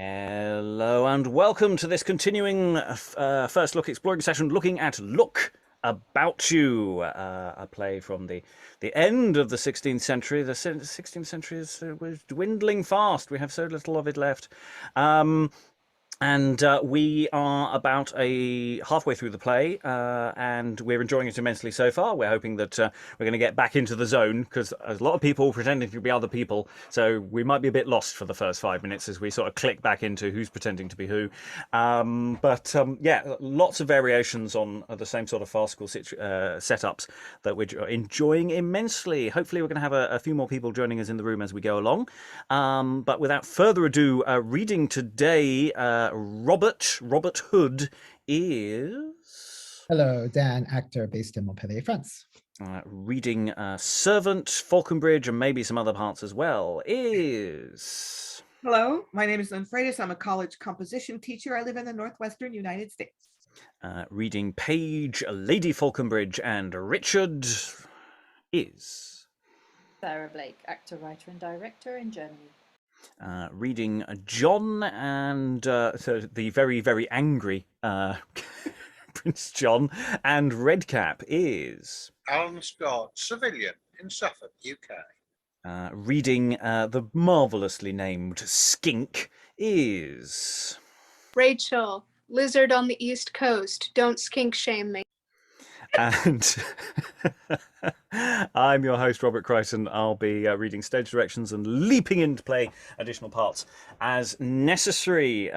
Hello and welcome to this continuing first look exploring session looking at Look About You, a play from the end of the 16th century. The 16th century was dwindling fast. We have so little of it left. And we are about halfway through the play, and we're enjoying it immensely so far. We're hoping that we're going to get back into the zone, because there's a lot of people pretending to be other people, so we might be a bit lost for the first 5 minutes as we sort of click back into who's pretending to be who. Yeah, lots of variations on the same sort of farcical setups that we're enjoying immensely. Hopefully we're going to have a few more people joining us in the room as we go along. But without further ado, reading today... Robert Hood is... Hello, Dan, actor based in Montpellier, France. Reading Servant, Fauconbridge, and maybe some other parts as well is... Hello, my name is Lynn Freitas. I'm a college composition teacher. I live in the Northwestern United States. Reading Page, Lady Fauconbridge, and Richard is... Sarah Blake, actor, writer, and director in Germany. Reading John and the very, very angry Prince John, and Redcap is... Alan Scott, civilian in Suffolk, UK. Reading the marvellously named Skink is... Rachael, lizard on the East Coast. Don't skink shame me. And I'm your host, Robert Crighton. I'll be reading stage directions and leaping in to play additional parts as necessary.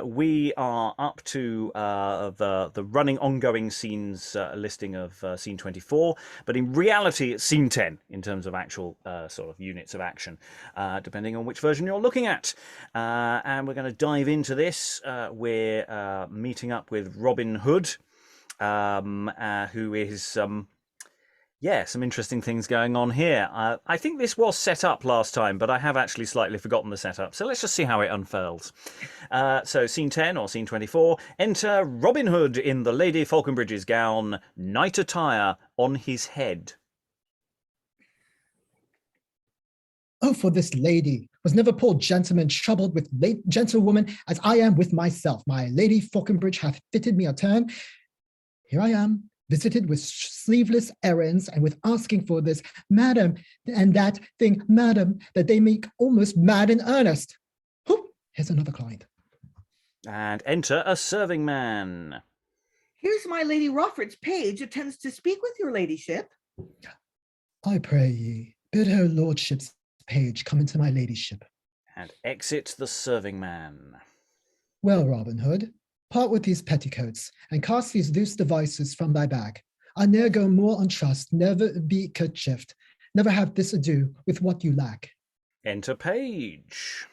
We are up to the running ongoing scenes listing of scene 24, but in reality it's scene 10 in terms of actual sort of units of action, depending on which version you're looking at. And we're going to dive into this. We're meeting up with Robin Hood, who is some interesting things going on here. I think this was set up last time, but I have actually slightly forgotten the setup, so let's just see how it unfurls. So scene 10 or scene 24, enter Robin Hood in the Lady Fauconbridge's gown, night attire on his head. Oh, for this lady, was never poor gentleman troubled with late gentlewoman as I am with myself. My Lady Fauconbridge hath fitted me a turn. Here I am, visited with sleeveless errands and with asking for this, madam, and that thing, madam, that they make almost mad in earnest. Whoop, here's another client. And enter a serving man. Here's my Lady Rofford's page, attends to speak with your ladyship. I pray ye, bid her lordship's page come into my ladyship. And exit the serving man. Well, Robin Hood, part with these petticoats, and cast these loose devices from thy bag. I ne'er go more on trust, never be kerchiefed, never have this ado with what you lack. Enter Page.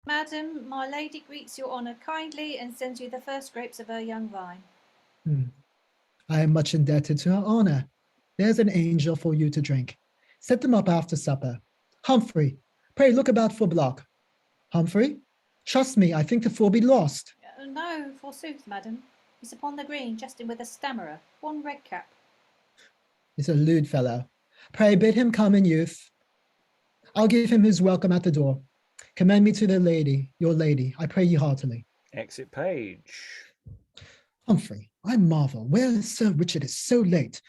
Madam, my lady greets your honour kindly and sends you the first grapes of her young vine. I am much indebted to her honour. There's an angel for you to drink. Set them up after supper. Humphrey, pray look about for Block. Humphrey, trust me, I think the fool be lost. No, forsooth, madam. He's upon the green, jesting with a stammerer, one Redcap. He's a lewd fellow. Pray bid him come in youth. I'll give him his welcome at the door. Commend me to the lady, your lady, I pray you heartily. Exit Page. Humphrey, I marvel, where is Sir Richard is so late?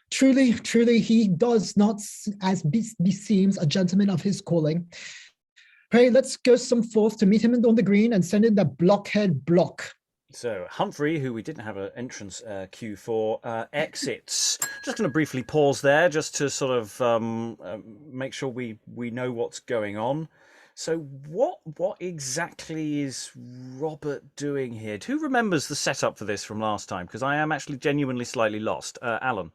Truly, he does not as beseems a gentleman of his calling. Pray, let's go some forth to meet him on the green and send in the blockhead Block. So Humphrey, who we didn't have an entrance cue for, exits. Just going to briefly pause there, just to sort of make sure we know what's going on. So what exactly is Robert doing here? Who remembers the setup for this from last time? Because I am actually genuinely slightly lost. Alan.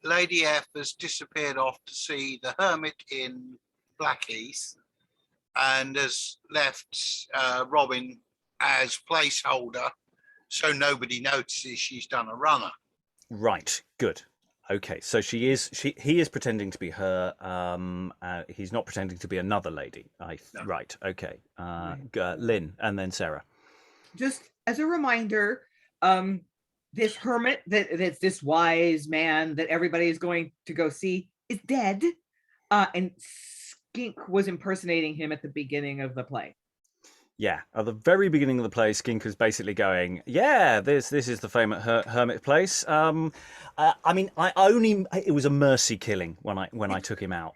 Lady F has disappeared off to see the hermit in Blackheath and has left Robin as placeholder, so nobody notices she's done a runner. Right, good. Okay, so he is pretending to be her. He's not pretending to be another lady. No. Right, okay. Lynn and then Sarah. Just as a reminder, this hermit that's this wise man that everybody is going to go see is dead. And Skink was impersonating him at the beginning of the play. Yeah, at the very beginning of the play, Skink is basically going, "Yeah, this is the famous hermit place." I mean, it was a mercy killing when I took him out.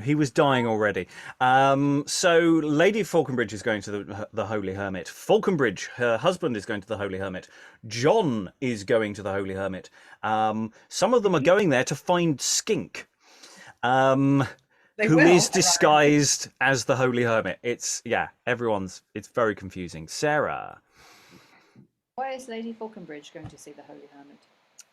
He was dying already. So Lady Fauconbridge is going to the Holy Hermit. Fauconbridge, her husband, is going to the Holy Hermit. John is going to the Holy Hermit. Some of them are going there to find Skink. Who is disguised as the Holy Hermit. It's very confusing. Sarah. Why is Lady Fauconbridge going to see the Holy Hermit?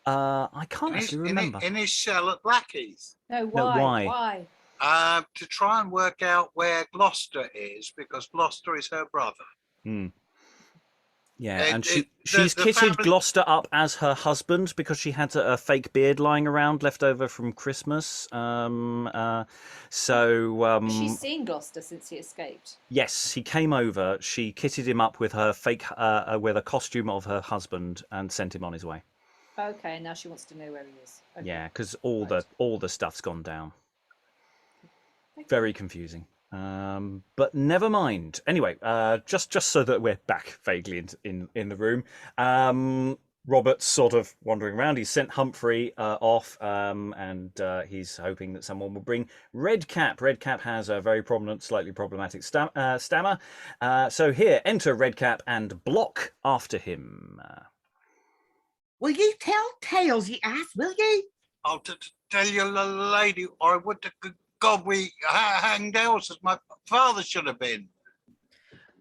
I can't actually remember. In his cell at Blackheath. No, why? Why? To try and work out where Gloucester is, because Gloucester is her brother. Hmm. Yeah, and she's kitted Gloucester up as her husband because she had a fake beard lying around left over from Christmas. Has she seen Gloucester since he escaped? Yes, he came over. She kitted him up with her fake, with a costume of her husband, and sent him on his way. Okay, now she wants to know where he is. Okay. Yeah, because all the stuff's gone down. Very confusing. But never mind. Anyway, just so that we're back vaguely in the room. Robert's sort of wandering around. He's sent Humphrey off, and he's hoping that someone will bring Redcap. Redcap has a very prominent, slightly problematic stammer. So here, enter Redcap and block after him. Will ye tell tales, ye ass, will ye? I'll tell you, lady, or I would to God we hanged else as my father should have been.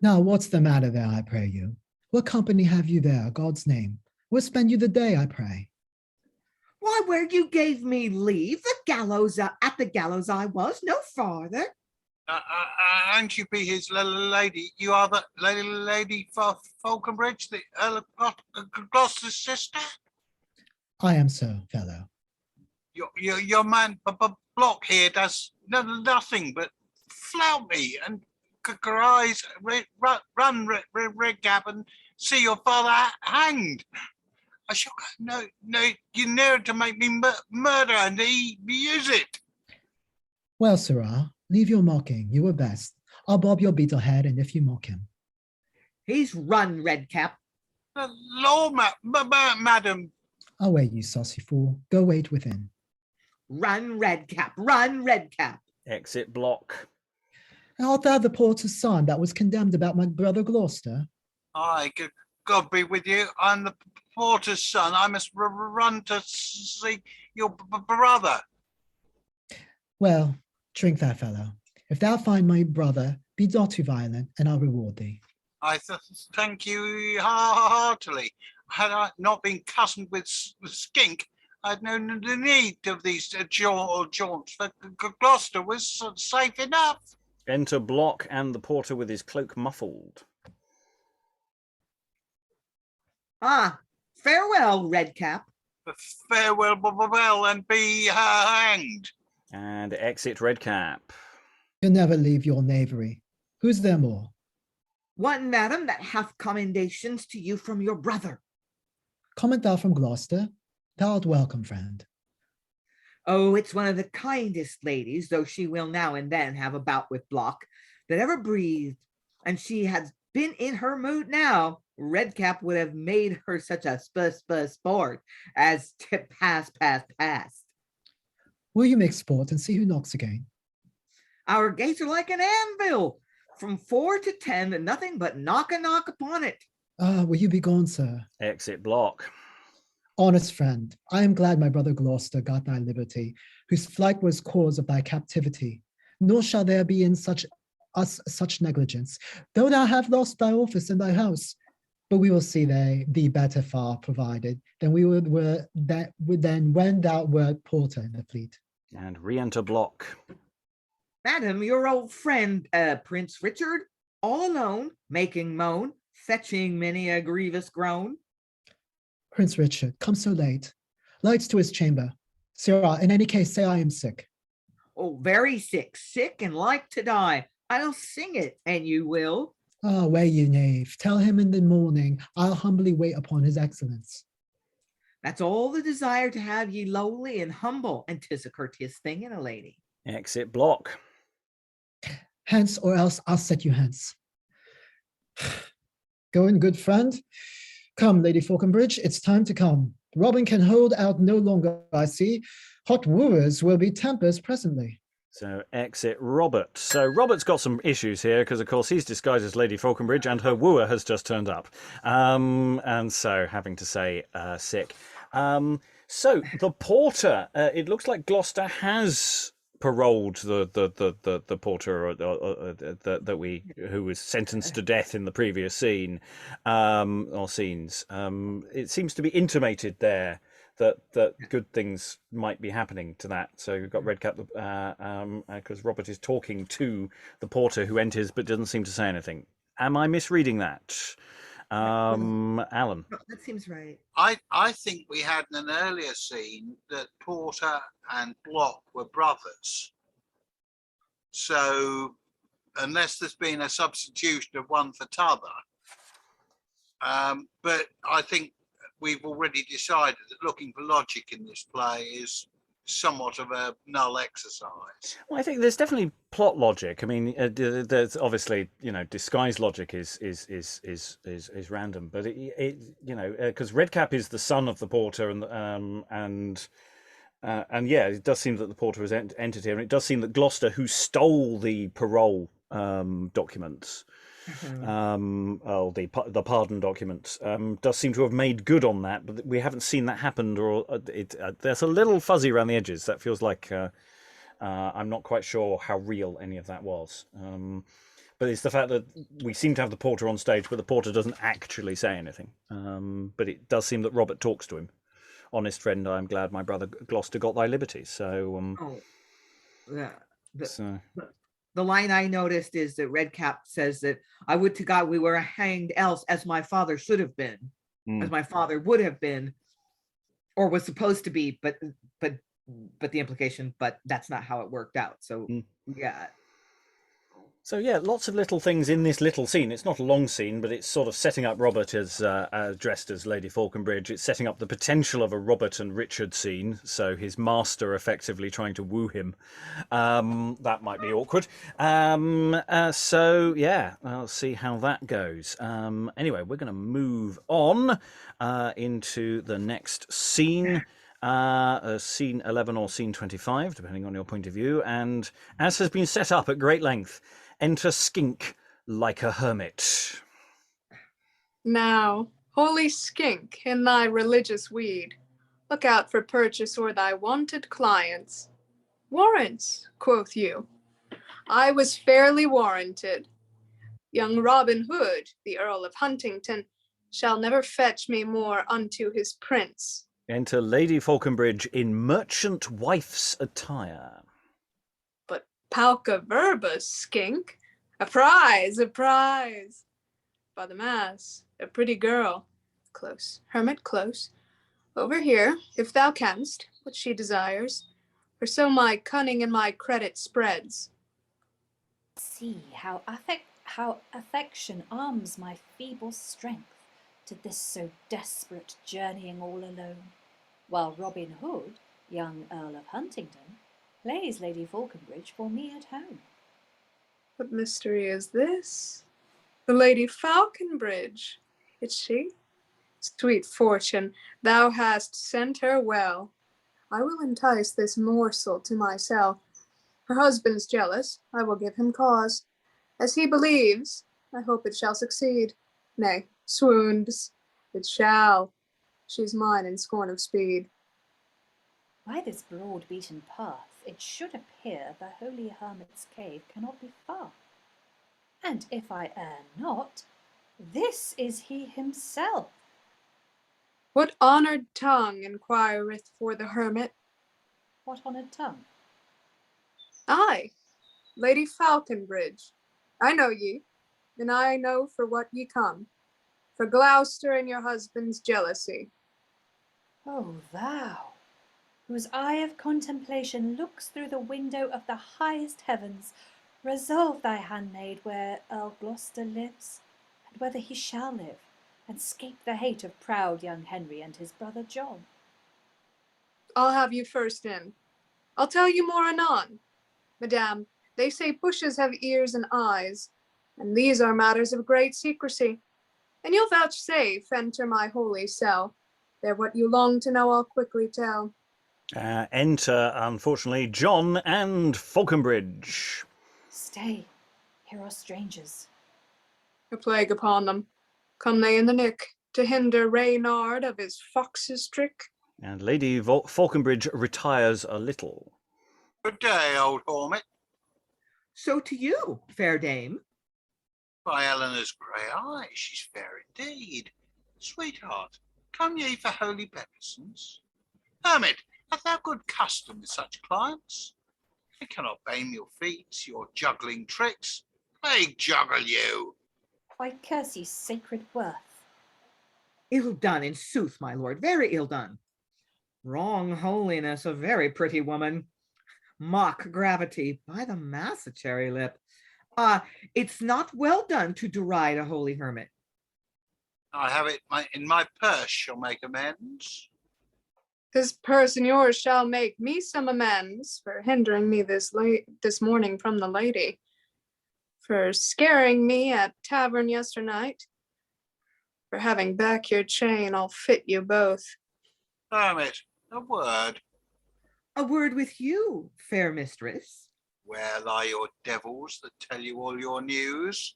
Now, what's the matter there, I pray you? What company have you there, God's name? Where spend you the day, I pray? Why, where you gave me leave, the gallows, at the gallows I was, no farther. And you be his lady. You are the lady Fauconbridge, the Earl of Gloucester's sister? I am so, fellow. Your man Block here does nothing but flout me and cries, run Redcap and see your father hanged. I shall no, you near to make me murder and he use it. Well, sirrah, leave your mocking. You were best. I'll bob your beetle head, and if you mock him. He's run, Redcap. Lord, madam. Away, you saucy fool. Go wait within. Run, Redcap. Run, Redcap. Exit block. Art thou the porter's son that was condemned about my brother Gloucester? Aye, God be with you. I'm the porter's son. I must run to see your brother. Well, drink that, fellow. If thou find my brother, be not too violent, and I'll reward thee. I thank you heartily. Had I not been cousined with Skink, I'd no need of these jaunts, for Gloucester was safe enough. Enter block and the porter with his cloak muffled. Ah, farewell, Redcap. Farewell, and be hanged. And exit Redcap. You'll never leave your knavery. Who's there more? One, madam, that hath commendations to you from your brother. Comment thou from Gloucester? Thou art welcome, friend. Oh, it's one of the kindest ladies, though she will now and then have a bout with Block, that ever breathed, and she has been in her mood now. Redcap would have made her such a sport as to pass. Will you make sport and see who knocks again? Our gates are like an anvil, from 4 to 10, and nothing but knock upon it. Will you be gone, sir? Exit block. Honest friend, I am glad my brother Gloucester got thy liberty, whose flight was cause of thy captivity. Nor shall there be in such negligence, though thou have lost thy office and thy house. But we will see thee better far provided than than when thou wert porter in the fleet. And re-enter block. Madam, your old friend, Prince Richard, all alone, making moan, fetching many a grievous groan. Prince Richard, come so late. Lights to his chamber. Sirrah, in any case, say I am sick. Oh, very sick and like to die. I'll sing it, and you will. Ah, where you knave. Tell him in the morning I'll humbly wait upon his excellence. That's all the desire to have ye lowly and humble, and 'tis a courteous thing in a lady. Exit block. Hence, or else I'll set you hence. Go in, good friend. Come, Lady Fauconbridge, it's time to come. Robin can hold out no longer, I see. Hot wooers will be tempers presently. So exit Robert. So Robert's got some issues here because, of course, he's disguised as Lady Fauconbridge and her wooer has just turned up. And so having to say sick. So the porter, it looks like Gloucester has paroled the porter who was sentenced to death in the previous scene or scenes. It seems to be intimated there that good things might be happening to that. So you've got Redcap because Robert is talking to the porter who enters but doesn't seem to say anything. Am I misreading that? Alan? That seems right. I think we had in an earlier scene that Porter and Block were brothers. So unless there's been a substitution of one for t'other, but I think we've already decided that looking for logic in this play is somewhat of a null exercise. Well, I think there's definitely plot logic. I mean, there's obviously, disguise logic is random, but it because Redcap is the son of the porter, and yeah, it does seem that the porter has entered here, and it does seem that Gloucester, who stole the parole documents, the pardon documents, does seem to have made good on that, but we haven't seen that happen, or there's a little fuzzy around the edges. That feels like I'm not quite sure how real any of that was. But it's the fact that we seem to have the porter on stage, but the porter doesn't actually say anything. But it does seem that Robert talks to him. Honest friend, I am glad my brother Gloucester got thy liberty. So, the line I noticed is that Redcap says that I would to God we were hanged else as my father should have been, as my father would have been, or was supposed to be, but the implication, but that's not how it worked out. So yeah. So yeah, lots of little things in this little scene. It's not a long scene, but it's sort of setting up Robert as dressed as Lady Fauconbridge. It's setting up the potential of a Robert and Richard scene, so his master effectively trying to woo him. That might be awkward. So yeah, I'll see how that goes. Anyway, we're going to move on into the next scene. Scene 11 or scene 25, depending on your point of view. And as has been set up at great length, enter Skink like a hermit. Now, holy Skink, in thy religious weed, look out for purchase or thy wanted clients. Warrants, quoth you. I was fairly warranted. Young Robin Hood, the Earl of Huntingdon, shall never fetch me more unto his prince. Enter Lady Fauconbridge in merchant wife's attire. But pauca verbas, Skink. A prize, a prize. By the mass, a pretty girl. Close, hermit, close. Over here, if thou canst, what she desires. For so my cunning and my credit spreads. See how affection arms my feeble strength to this so desperate journeying all alone, while Robin Hood, young Earl of Huntingdon, plays Lady Fauconbridge for me at home. What mystery is this? The Lady Fauconbridge, it's she? Sweet fortune, thou hast sent her well. I will entice this morsel to myself. Her husband's jealous, I will give him cause. As he believes, I hope it shall succeed. Nay, swoons, it shall. She's mine in scorn of speed. By this broad beaten path, it should appear the holy hermit's cave cannot be far. And if I err not, this is he himself. What honoured tongue inquireth for the hermit? What honoured tongue? I, Lady Fauconbridge. I know ye, and I know for what ye come. For Gloucester and your husband's jealousy. O thou, whose eye of contemplation looks through the window of the highest heavens, resolve thy handmaid where Earl Gloucester lives, and whether he shall live, and scape the hate of proud young Henry and his brother John. I'll have you first in. I'll tell you more anon. Madame, They say bushes have ears and eyes, and these are matters of great secrecy. And you'll vouchsafe enter my holy cell. There what you long to know I'll quickly tell. Enter, unfortunately, John and Fauconbridge. Stay, here are strangers. A plague upon them. Come they in the nick to hinder Reynard of his fox's trick. And Lady Fauconbridge retires a little. Good day, old hermit. So to you, fair dame. By Eleanor's grey eyes, she's fair indeed. Sweetheart, come ye for holy beneficence? Hermit, hast thou good custom with such clients? I cannot blame your feats, your juggling tricks. Plague juggle you. Why curse ye sacred worth? Ill done, in sooth, my lord, very ill done. Wrong holiness, a very pretty woman. Mock gravity, by the mass, a cherry lip. It's not well done to deride a holy hermit. I have it in my purse, shall make amends. His purse and yours shall make me some amends for hindering me this morning from the lady, for scaring me at tavern yesternight, for having back your chain. I'll fit you both. Hermit, a word. A word with you, fair mistress. Where lie your devils that tell you all your news?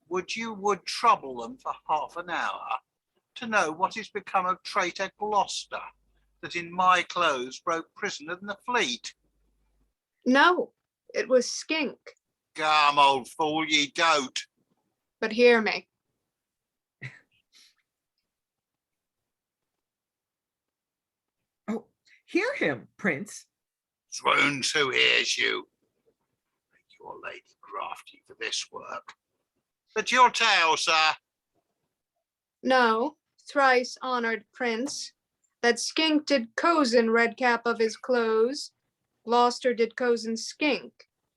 Would you trouble them for half an hour to know what is become of traitor Gloucester, that in my clothes broke prisoner in the fleet? No, it was Skink. Come, old fool, ye dote. But hear me. Oh, hear him, prince. Swoons, who hears you? Make your lady graft you for this work. But your tale, sir. No, thrice honored prince, that Skink did cozen Redcap of his clothes. Gloucester did cozen Skink,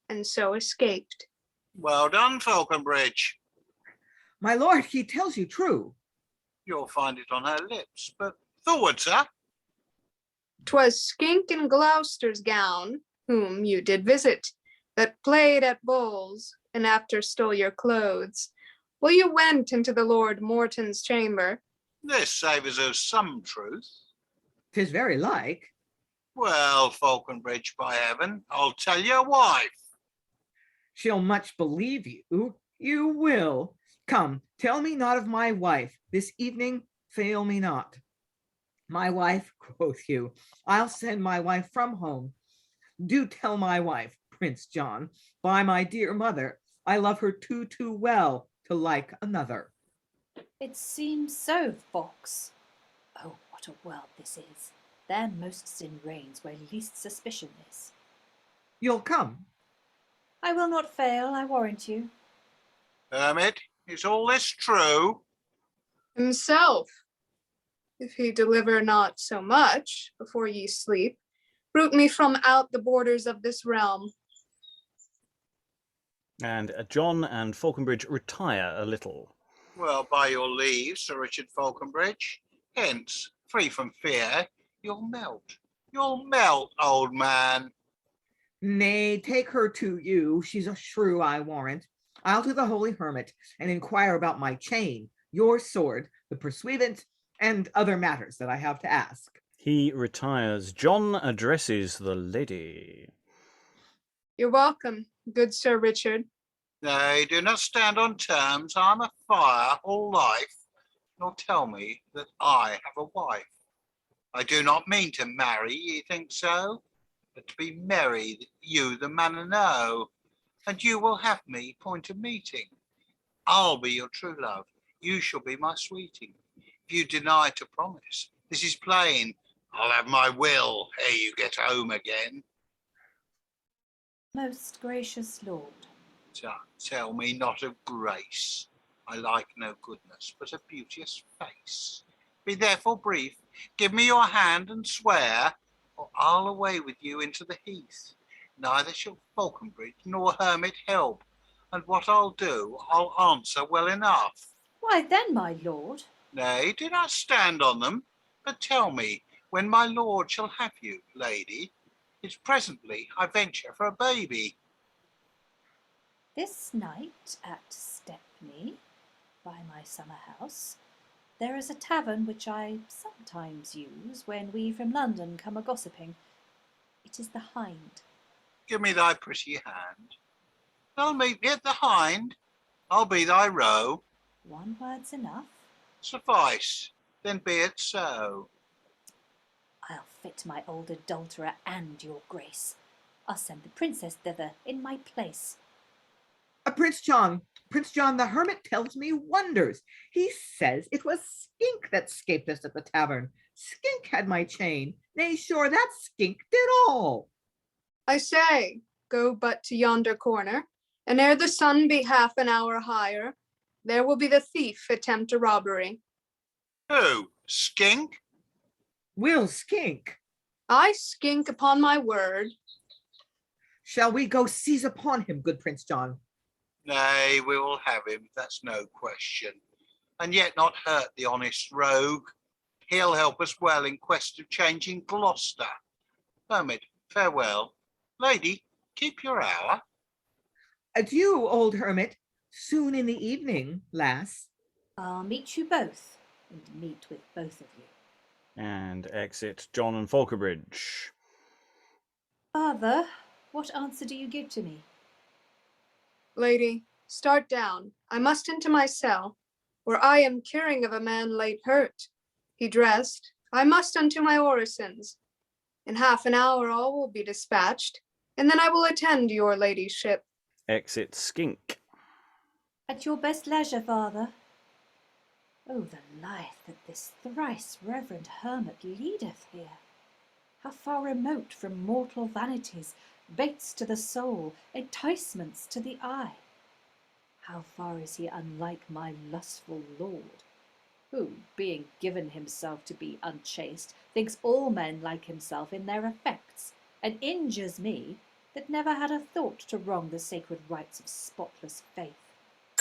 and so escaped. Well done, Fauconbridge. My lord, he tells you true. You'll find it on her lips, but forward, sir. 'Twas Skink in Gloucester's gown, whom you did visit, that played at bowls, and after stole your clothes. Well, you went into the Lord Morton's chamber. This savours of some truth. 'Tis very like. Well, Fauconbridge, by heaven, I'll tell your wife. She'll much believe you. You will. Come, tell me not of my wife. This evening, fail me not. My wife, quoth you. I'll send my wife from home. Do tell my wife, Prince John, by my dear mother, I love her too well to like another. It seems so, Fox. Oh, what a world this is. There most sin reigns where least suspicion is. You'll come. I will not fail, I warrant you. Hermit, is all this true? Himself, if he deliver not so much before ye sleep, root me from out the borders of this realm. And John and Fauconbridge retire a little. Well, by your leave, Sir Richard Fauconbridge. Hence, free from fear, you'll melt. You'll melt, old man. Nay, take her to you. She's a shrew, I warrant. I'll to the holy hermit and inquire about my chain, your sword, the pursuivant, and other matters that I have to ask. He retires. John addresses the lady. You're welcome, good Sir Richard. Nay, do not stand on terms. I'm a fire all life, nor tell me that I have a wife. I do not mean to marry, ye think so, but to be merry, you the manner know, and you will have me point of meeting. I'll be your true love, you shall be my sweeting. If you deny to promise, this is plain, I'll have my will ere you get home again. Most gracious lord. Tell me not of grace, I like no goodness, but a beauteous face. Be therefore brief, give me your hand and swear, or I'll away with you into the heath. Neither shall Fauconbridge nor hermit help, and what I'll do, I'll answer well enough. Why then, my lord? Nay, do not stand on them, but tell me when my lord shall have you, lady. It's presently I venture for a baby. This night at Stepney, by my summer house, there is a tavern which I sometimes use when we from London come a-gossiping. It is the Hind. Give me thy pretty hand. They'll meet me at the Hind. I'll be thy roe. One word's enough. Suffice, then be it so. I'll fit my old adulterer and your grace. I'll send the princess thither in my place. Prince John, the hermit tells me wonders. He says it was Skink that scaped us at the tavern. Skink had my chain. Nay, sure, that Skink did all. I say, go but to yonder corner, and ere the sun be half an hour higher, there will be the thief attempt a robbery. Who? Skink? Will Skink? I Skink upon my word. Shall we go seize upon him, good Prince John? Nay, we will have him, that's no question. And yet not hurt the honest rogue. He'll help us well in quest of changing Gloucester. Hermit, farewell. Lady, keep your hour. Adieu, old hermit. Soon in the evening, lass. I'll meet you both, and meet with both of you. And exit John and Fauconbridge. Father, what answer do you give to me? Lady, start down. I must into my cell, where I am curing of a man late hurt. He dressed. I must unto my orisons. In half an hour all will be dispatched, and then I will attend your ladyship. Exit Skink. At your best leisure, father. Oh, the life that this thrice reverend hermit leadeth here! How far remote from mortal vanities, baits to the soul, enticements to the eye! How far is he unlike my lustful lord, who, being given himself to be unchaste, thinks all men like himself in their effects, and injures me that never had a thought to wrong the sacred rites of spotless faith.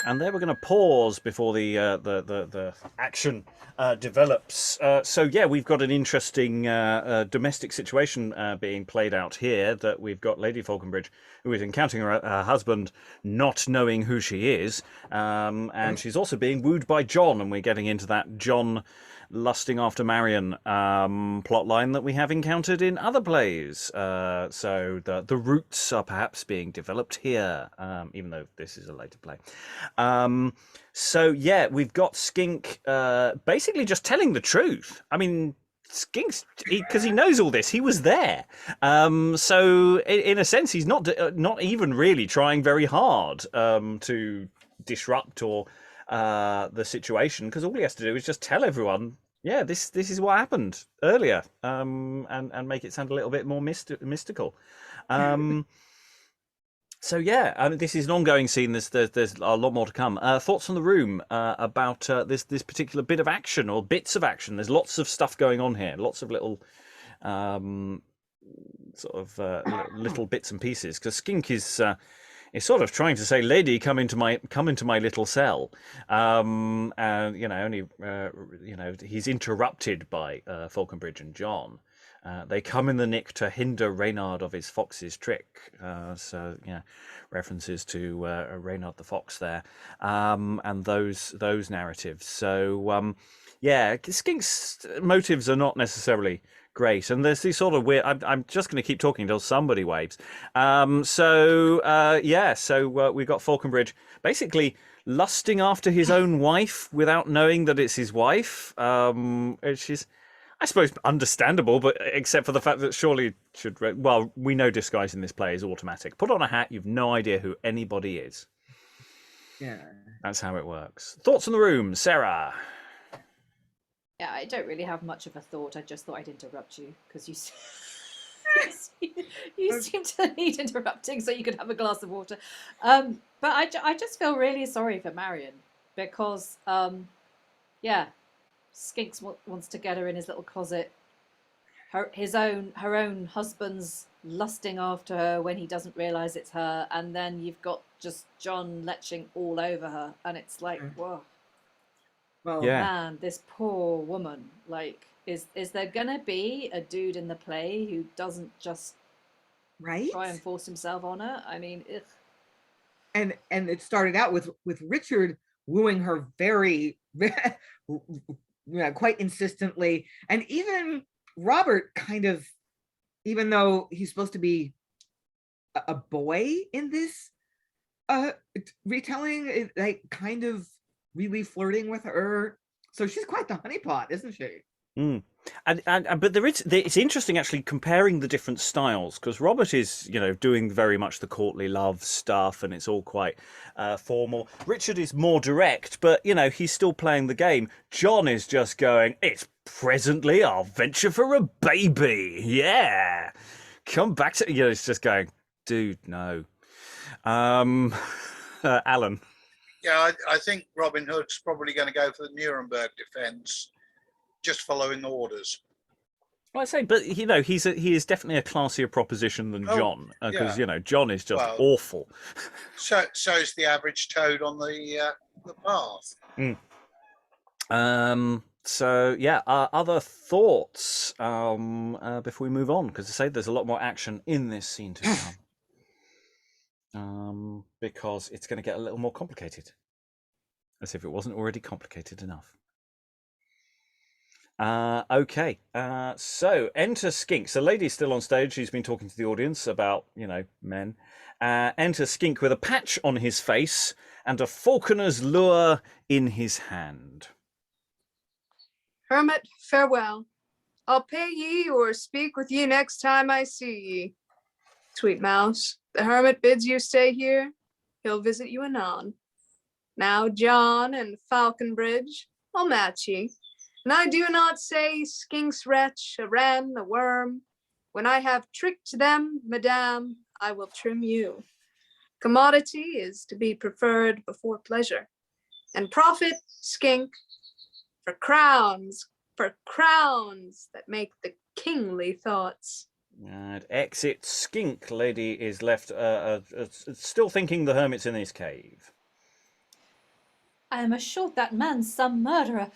And there we're going to pause before the action develops. So yeah, we've got an interesting domestic situation being played out here. That we've got Lady Fauconbridge, who is encountering her husband, not knowing who she is, and she's also being wooed by John, and we're getting into that John lusting after Marion plotline that we have encountered in other plays. So the roots are perhaps being developed here, even though this is a later play. So yeah, we've got Skink basically just telling the truth. I mean, Skink's, because he knows all this, he was there. So in a sense, he's not even really trying very hard to disrupt or the situation, because all he has to do is just tell everyone, yeah, this is what happened earlier, and make it sound a little bit more mystical. So yeah, I mean, this is an ongoing scene. There's a lot more to come. Thoughts from the room about this particular bit of action or bits of action. There's lots of stuff going on here. Lots of little little bits and pieces. Because Skink is sort of trying to say, "Lady, come into my little cell," and he's interrupted by Fauconbridge and John. They come in the nick to hinder Reynard of his fox's trick. So yeah, references to Reynard the fox there, and those narratives. So yeah, Skink's motives are not necessarily great, and there's these sort of weird. I'm just going to keep talking until somebody waves. So we've got Fauconbridge basically lusting after his own wife without knowing that it's his wife. She's, I suppose, understandable, but except for the fact that surely should. Well, we know disguise in this play is automatic. Put on a hat, you've no idea who anybody is. Yeah, that's how it works. Thoughts on the room, Sarah? Yeah, I don't really have much of a thought. I just thought I'd interrupt you because you seem to need interrupting so you could have a glass of water. But I just feel really sorry for Marion because, Skink wants to get her in his little closet. Her own husband's lusting after her when he doesn't realise it's her, and then you've got just John leching all over her, and it's like, whoa. Well, man, this poor woman. Like, is there gonna be a dude in the play who doesn't just try and force himself on her? I mean, ugh. and it started out with Richard wooing her very quite insistently, and even Robert kind of, even though he's supposed to be a boy in this retelling, like kind of really flirting with her. So she's quite the honeypot, isn't she? Mm. But it's interesting actually comparing the different styles, because Robert is, doing very much the courtly love stuff, and it's all quite formal. Richard is more direct, but he's still playing the game. John is just going, "It's presently I'll venture for a baby, yeah, come back to," it's just going, dude, no. Alan. Yeah, I think Robin Hood's probably going to go for the Nuremberg defence, just following orders. Well, I say, but he is definitely a classier proposition than John, because John is just awful. So is the average toad on the path. So yeah, other thoughts before we move on, because I say there's a lot more action in this scene to come. Because it's going to get a little more complicated, as if it wasn't already complicated enough. Okay, so enter Skink. So lady's still on stage. She's been talking to the audience about, men. Enter Skink with a patch on his face and a falconer's lure in his hand. Hermit, farewell. I'll pay ye or speak with ye next time I see ye. Sweet mouse, the hermit bids you stay here. He'll visit you anon. Now John and Fauconbridge, I'll match ye. And I do not say Skink's wretch, a wren, a worm. When I have tricked them, madame, I will trim you. Commodity is to be preferred before pleasure. And profit, Skink, for crowns that make the kingly thoughts. And exit Skink. Lady is left still thinking the hermit's in his cave. I am assured that man's some murderer.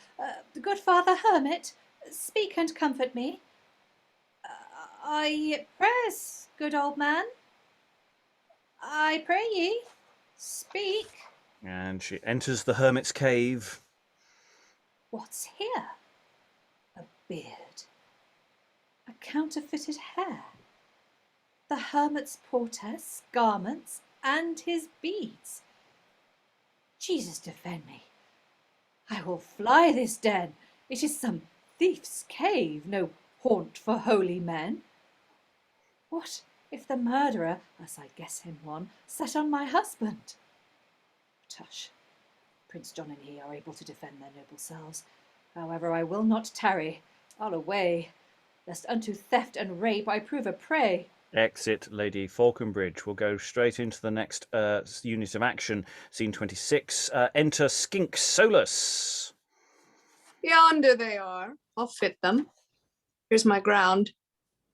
Good Father Hermit, speak and comfort me. I press, good old man. I pray ye, speak. And she enters the hermit's cave. What's here? A beard. A counterfeited hair. The hermit's portesse, garments, and his beads. Jesus defend me. I will fly this den. It is some thief's cave, no haunt for holy men. What if the murderer, as I guess him one, set on my husband? Tush, Prince John and he are able to defend their noble selves. However, I will not tarry. I'll away, lest unto theft and rape I prove a prey. Exit Lady Fauconbridge. We'll go straight into the next unit of action, scene 26. Enter Skink Solus. Yonder they are. I'll fit them. Here's my ground.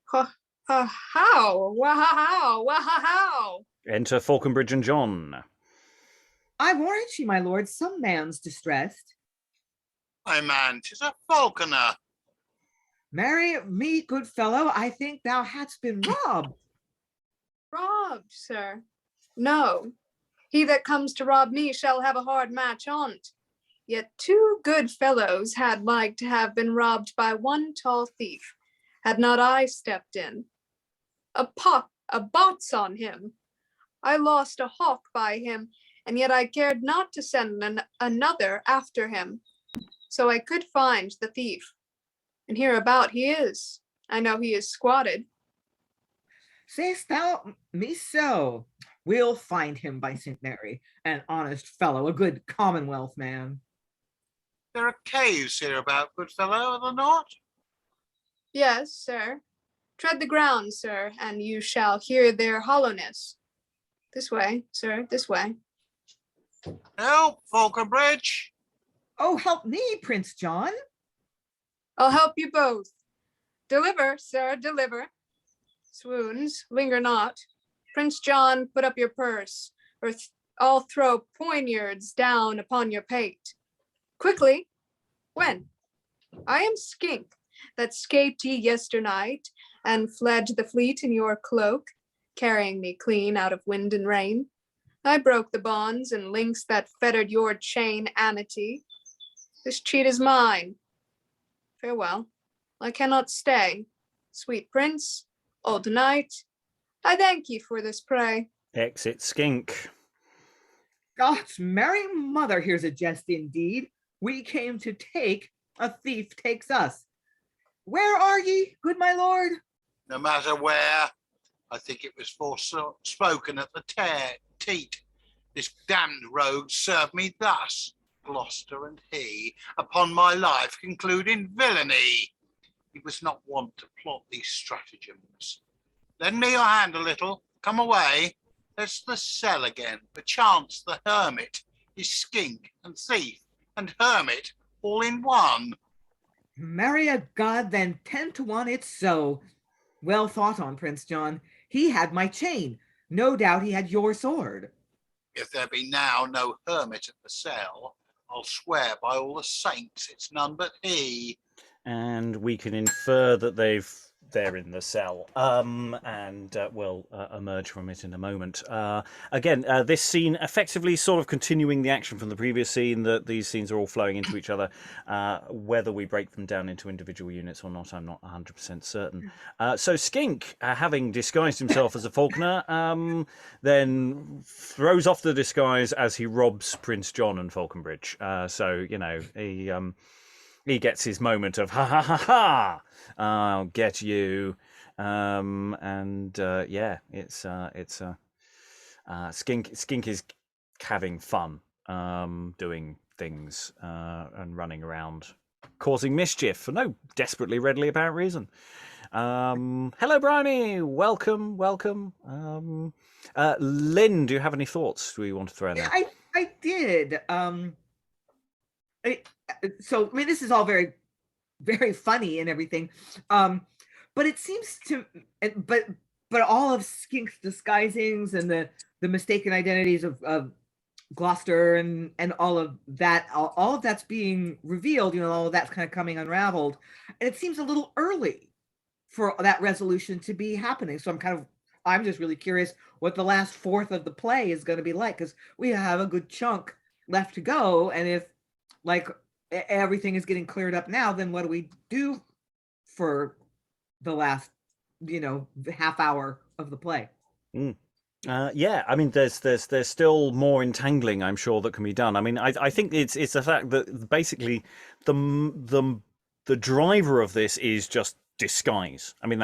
How? Wow! Enter Fauconbridge and John. I warrant you, my lord, some man's distressed. My man, 'tis a falconer. Marry me, good fellow, I think thou hadst been robbed. Robbed, sir? No. He that comes to rob me shall have a hard match on't. Yet 2 good fellows had like to have been robbed by one tall thief, had not I stepped in. A bots on him. I lost a hawk by him, and yet I cared not to send another after him. So I could find the thief. And hereabout he is. I know he is squatted. Sayest thou me so? We'll find him by St. Mary, an honest fellow, a good commonwealth man. There are caves hereabout, good fellow, are there not? Yes, sir. Tread the ground, sir, and you shall hear their hollowness. This way, sir, this way. Help, Fauconbridge. Oh, help me, Prince John. I'll help you both. Deliver, sir, deliver. Swoons, linger not. Prince John, put up your purse, or I'll throw poignards down upon your pate. Quickly. When? I am Skink, that scaped ye yesternight, and fled the fleet in your cloak, carrying me clean out of wind and rain. I broke the bonds and links that fettered your chain amity. This cheat is mine. Farewell. I cannot stay. Sweet prince, old knight, I thank ye for this prey. Exit Skink. God's Mary Mother, here's a jest indeed. We came to take, a thief takes us. Where are ye, good my lord? No matter where, I think it was forspoken at the teat. This damned rogue served me thus, Gloucester and he, upon my life concluding villainy. He was not wont to plot these stratagems. Lend me your hand a little, come away. Let's the cell again. Perchance the hermit is skink and thief and hermit all in one. Marry a god, then 10 to 1 it's so. Well thought on, Prince John. He had my chain. No doubt he had your sword. If there be now no hermit at the cell, I'll swear by all the saints it's none but he. And we can infer that they're in the cell, and we'll emerge from it in a moment. Again, this scene effectively sort of continuing the action from the previous scene, that these scenes are all flowing into each other. Whether we break them down into individual units or not, I'm not 100% certain. So Skink, having disguised himself as a falconer, then throws off the disguise as he robs Prince John and Fauconbridge. So, you know, he gets his moment of ha ha ha ha. I'll get you, yeah, it's Skink is having fun, doing things and running around, causing mischief for no desperately readily apparent reason. Hello, Briony. Welcome. Lynn, do you have any thoughts we want to throw in there? I did. So I mean, this is all very, very funny and everything, but it seems to, but all of Skink's disguisings and the mistaken identities of Gloucester and all of that, all of that's being revealed. You know, all of that's kind of coming unraveled, and it seems a little early for that resolution to be happening. So I'm just really curious what the last fourth of the play is going to be like, because we have a good chunk left to go, and if like everything is getting cleared up now, then what do we do for the last, half hour of the play? Yeah, I mean, there's still more entangling, I'm sure, that can be done. I mean, I think it's the fact that basically the driver of this is just disguise. I mean,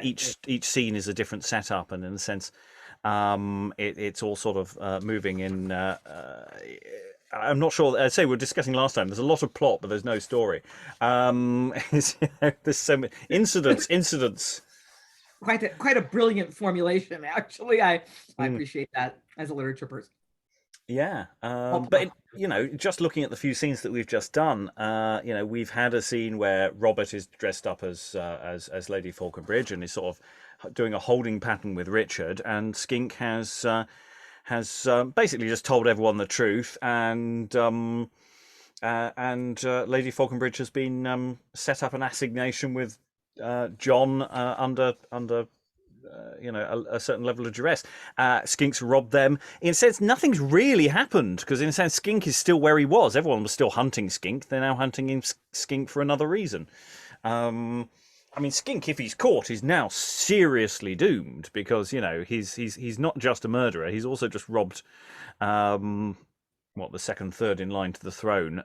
each scene is a different setup, and in a sense, it's all sort of moving in. I'm not sure. I'd say we were discussing last time. There's a lot of plot, but there's no story. There's so many incidents. Quite a brilliant formation, actually. I appreciate that as a literature person. Yeah, but just looking at the few scenes that we've just done, we've had a scene where Robert is dressed up as Lady Fauconbridge and is sort of doing a holding pattern with Richard, and Skink has basically just told everyone the truth, and Lady Fauconbridge has been set up an assignation with John under a certain level of duress. Skink's robbed them. In a sense, nothing's really happened, because in a sense, Skink is still where he was. Everyone was still hunting Skink. They're now hunting Skink for another reason. I mean, Skink, if he's caught, is now seriously doomed, because he's not just a murderer; he's also just robbed the third in line to the throne.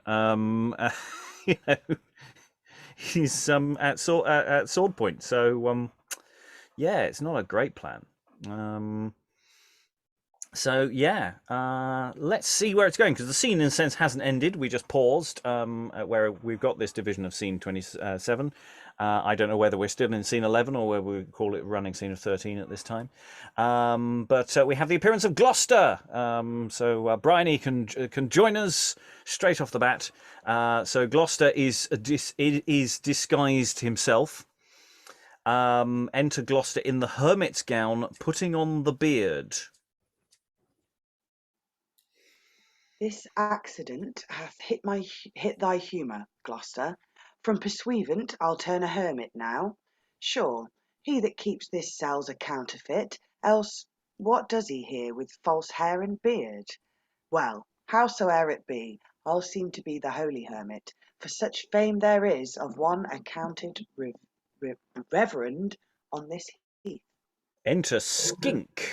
He's at sword point. So yeah, it's not a great plan. Let's see where it's going, because the scene, in a sense, hasn't ended. We just paused where we've got this division of scene 27. I don't know whether we're still in scene 11 or whether we call it running scene of 13 at this time. But we have the appearance of Gloucester. So Briony can join us straight off the bat. So Gloucester is disguised himself. Enter Gloucester in the hermit's gown, putting on the beard. This accident hath hit thy humour, Gloucester. From pursuivant I'll turn a hermit now. Sure, he that keeps this cell's a counterfeit, else what does he here with false hair and beard? Well, howsoe'er it be, I'll seem to be the holy hermit, for such fame there is of one accounted reverend on this heath. Enter Skink.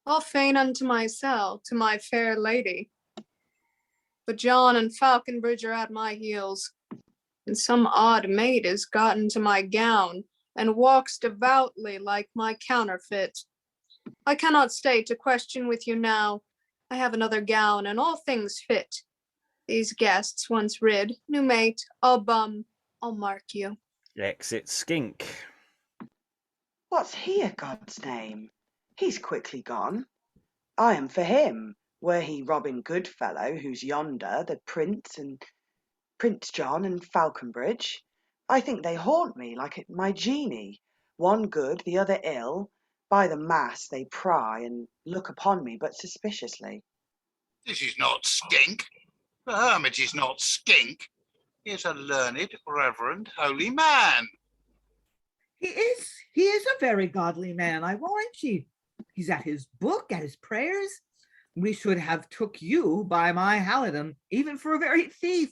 I'll fain unto myself, to my fair lady. But John and Fauconbridge are at my heels, and some odd maid has got into my gown, and walks devoutly like my counterfeit. I cannot stay to question with you now. I have another gown, and all things fit. These guests once rid, new mate, I'll mark you. Exit Skink. What's he a God's name? He's quickly gone. I am for him, were he Robin Goodfellow, who's yonder, the Prince John and Fauconbridge. I think they haunt me like my genie, one good, the other ill. By the mass they pry and look upon me but suspiciously. This is not Skink. The hermit is not Skink. He is a learned, reverend, holy man. He is a very godly man, I warrant ye. He's at his book, at his prayers. We should have took you by my halidom, even for a very thief.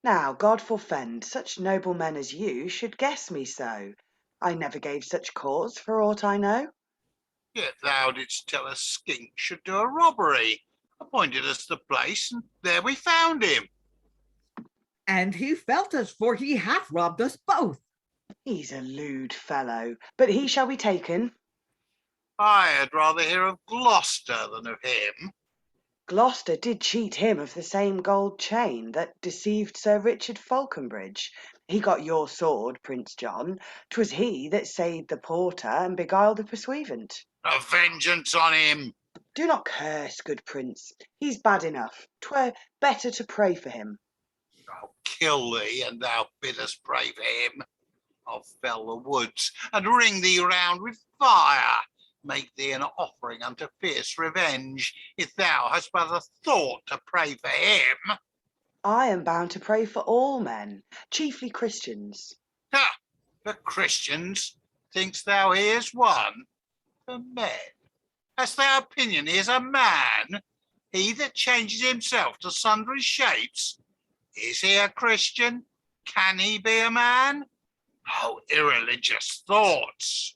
Now, God forfend, such noble men as you should guess me so. I never gave such cause, for aught I know. Yet thou didst tell us Skink should do a robbery, appointed us the place, and there we found him. And he felt us, for he hath robbed us both. He's a lewd fellow, but he shall be taken. I had rather hear of Gloucester than of him. Gloucester did cheat him of the same gold chain that deceived Sir Richard Fauconbridge. He got your sword, Prince John. 'Twas he that saved the porter and beguiled the pursuivant. A vengeance on him. Do not curse, good prince. He's bad enough. 'Twere better to pray for him. I'll kill thee, and thou bid us pray for him. I'll fell the woods, and ring thee round with fire. Make thee an offering unto fierce revenge, if thou hast but a thought to pray for him. I am bound to pray for all men, chiefly Christians. Ha! For Christians, thinkst thou he is one? For men, hast thou opinion he is a man? He that changes himself to sundry shapes? Is he a Christian? Can he be a man? Oh, irreligious thoughts!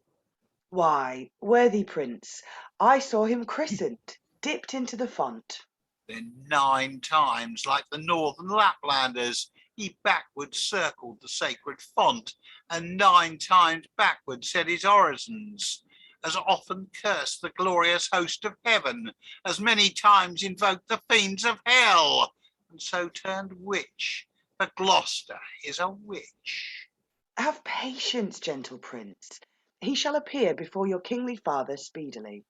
Why, worthy prince, I saw him christened, dipped into the font. Then 9 times, like the northern Laplanders, he backward circled the sacred font, and 9 times backward said his orisons, as often cursed the glorious host of heaven, as many times invoked the fiends of hell, and so turned witch, for Gloucester is a witch. Have patience, gentle prince. He shall appear before your kingly father speedily.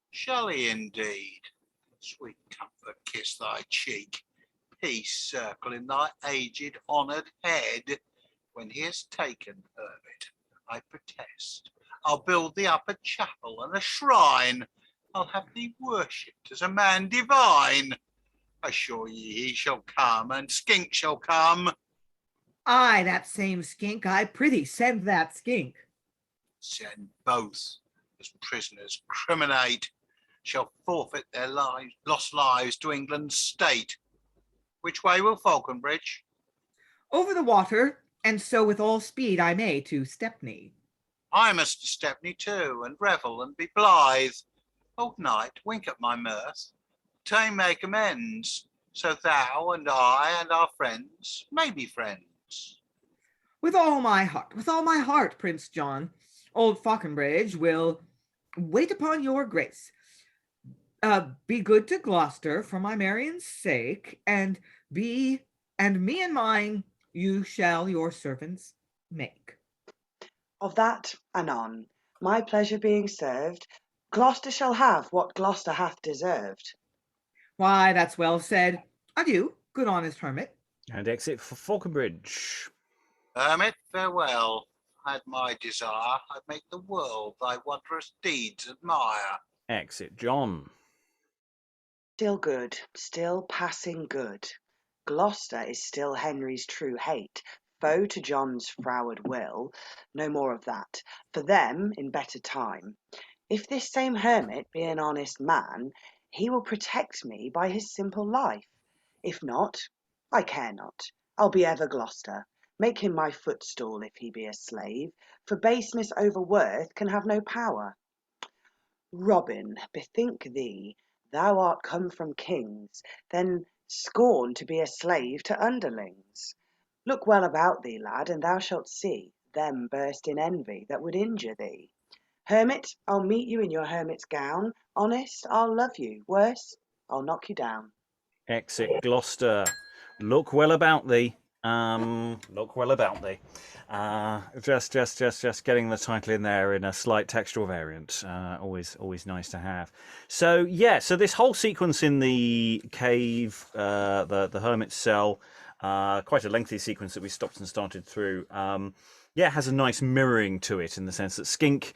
Shall he indeed? Sweet comfort kiss thy cheek, peace circle in thy aged honoured head. When he is taken, hermit, I protest, I'll build thee up a chapel and a shrine. I'll have thee worshipped as a man divine. Assure ye he shall come, and Skink shall come. Aye, that same Skink, I prithee send that Skink. Send both, as prisoners criminate, shall forfeit their lives, lost lives to England's state. Which way will Fauconbridge? Over the water, and so with all speed I may to Stepney. I must to Stepney too, and revel and be blithe. Old knight, wink at my mirth. Time make amends, so thou and I and our friends may be friends. With all my heart, Prince John. Old Fauconbridge will wait upon your grace. Be good to Gloucester for my Marion's sake, and me and mine you shall your servants make. Of that anon, my pleasure being served, Gloucester shall have what Gloucester hath deserved. Why, that's well said. Adieu, good honest hermit. And exit for Fauconbridge. Hermit, farewell. Had my desire, I'd make the world thy wondrous deeds admire. Exit John. Still good, still passing good. Gloucester is still Henry's true hate, foe to John's froward will, no more of that. For them in better time. If this same hermit be an honest man, he will protect me by his simple life. If not, I care not. I'll be ever Gloucester. Make him my footstool if he be a slave, for baseness over worth can have no power. Robin, bethink thee, thou art come from kings, then scorn to be a slave to underlings. Look well about thee, lad, and thou shalt see them burst in envy that would injure thee. Hermit, I'll meet you in your hermit's gown. Honest, I'll love you. Worse, I'll knock you down. Exit Gloucester. Look well about thee. Look well about thee. Just getting the title in there in a slight textual variant. Always nice to have. So yeah, so this whole sequence in the cave, the hermit's cell, quite a lengthy sequence that we stopped and started through. Yeah, it has a nice mirroring to it in the sense that Skink,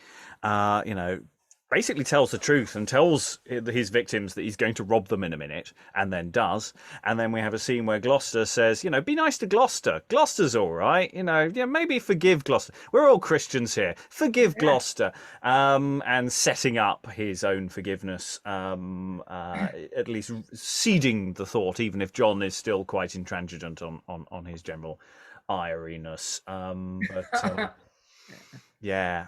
basically tells the truth and tells his victims that he's going to rob them in a minute, and then does. And then we have a scene where Gloucester says, be nice to Gloucester. Gloucester's all right. Maybe forgive Gloucester. We're all Christians here. Forgive Gloucester. And setting up his own forgiveness, at least seeding the thought, even if John is still quite intransigent on his general iriness. Yeah.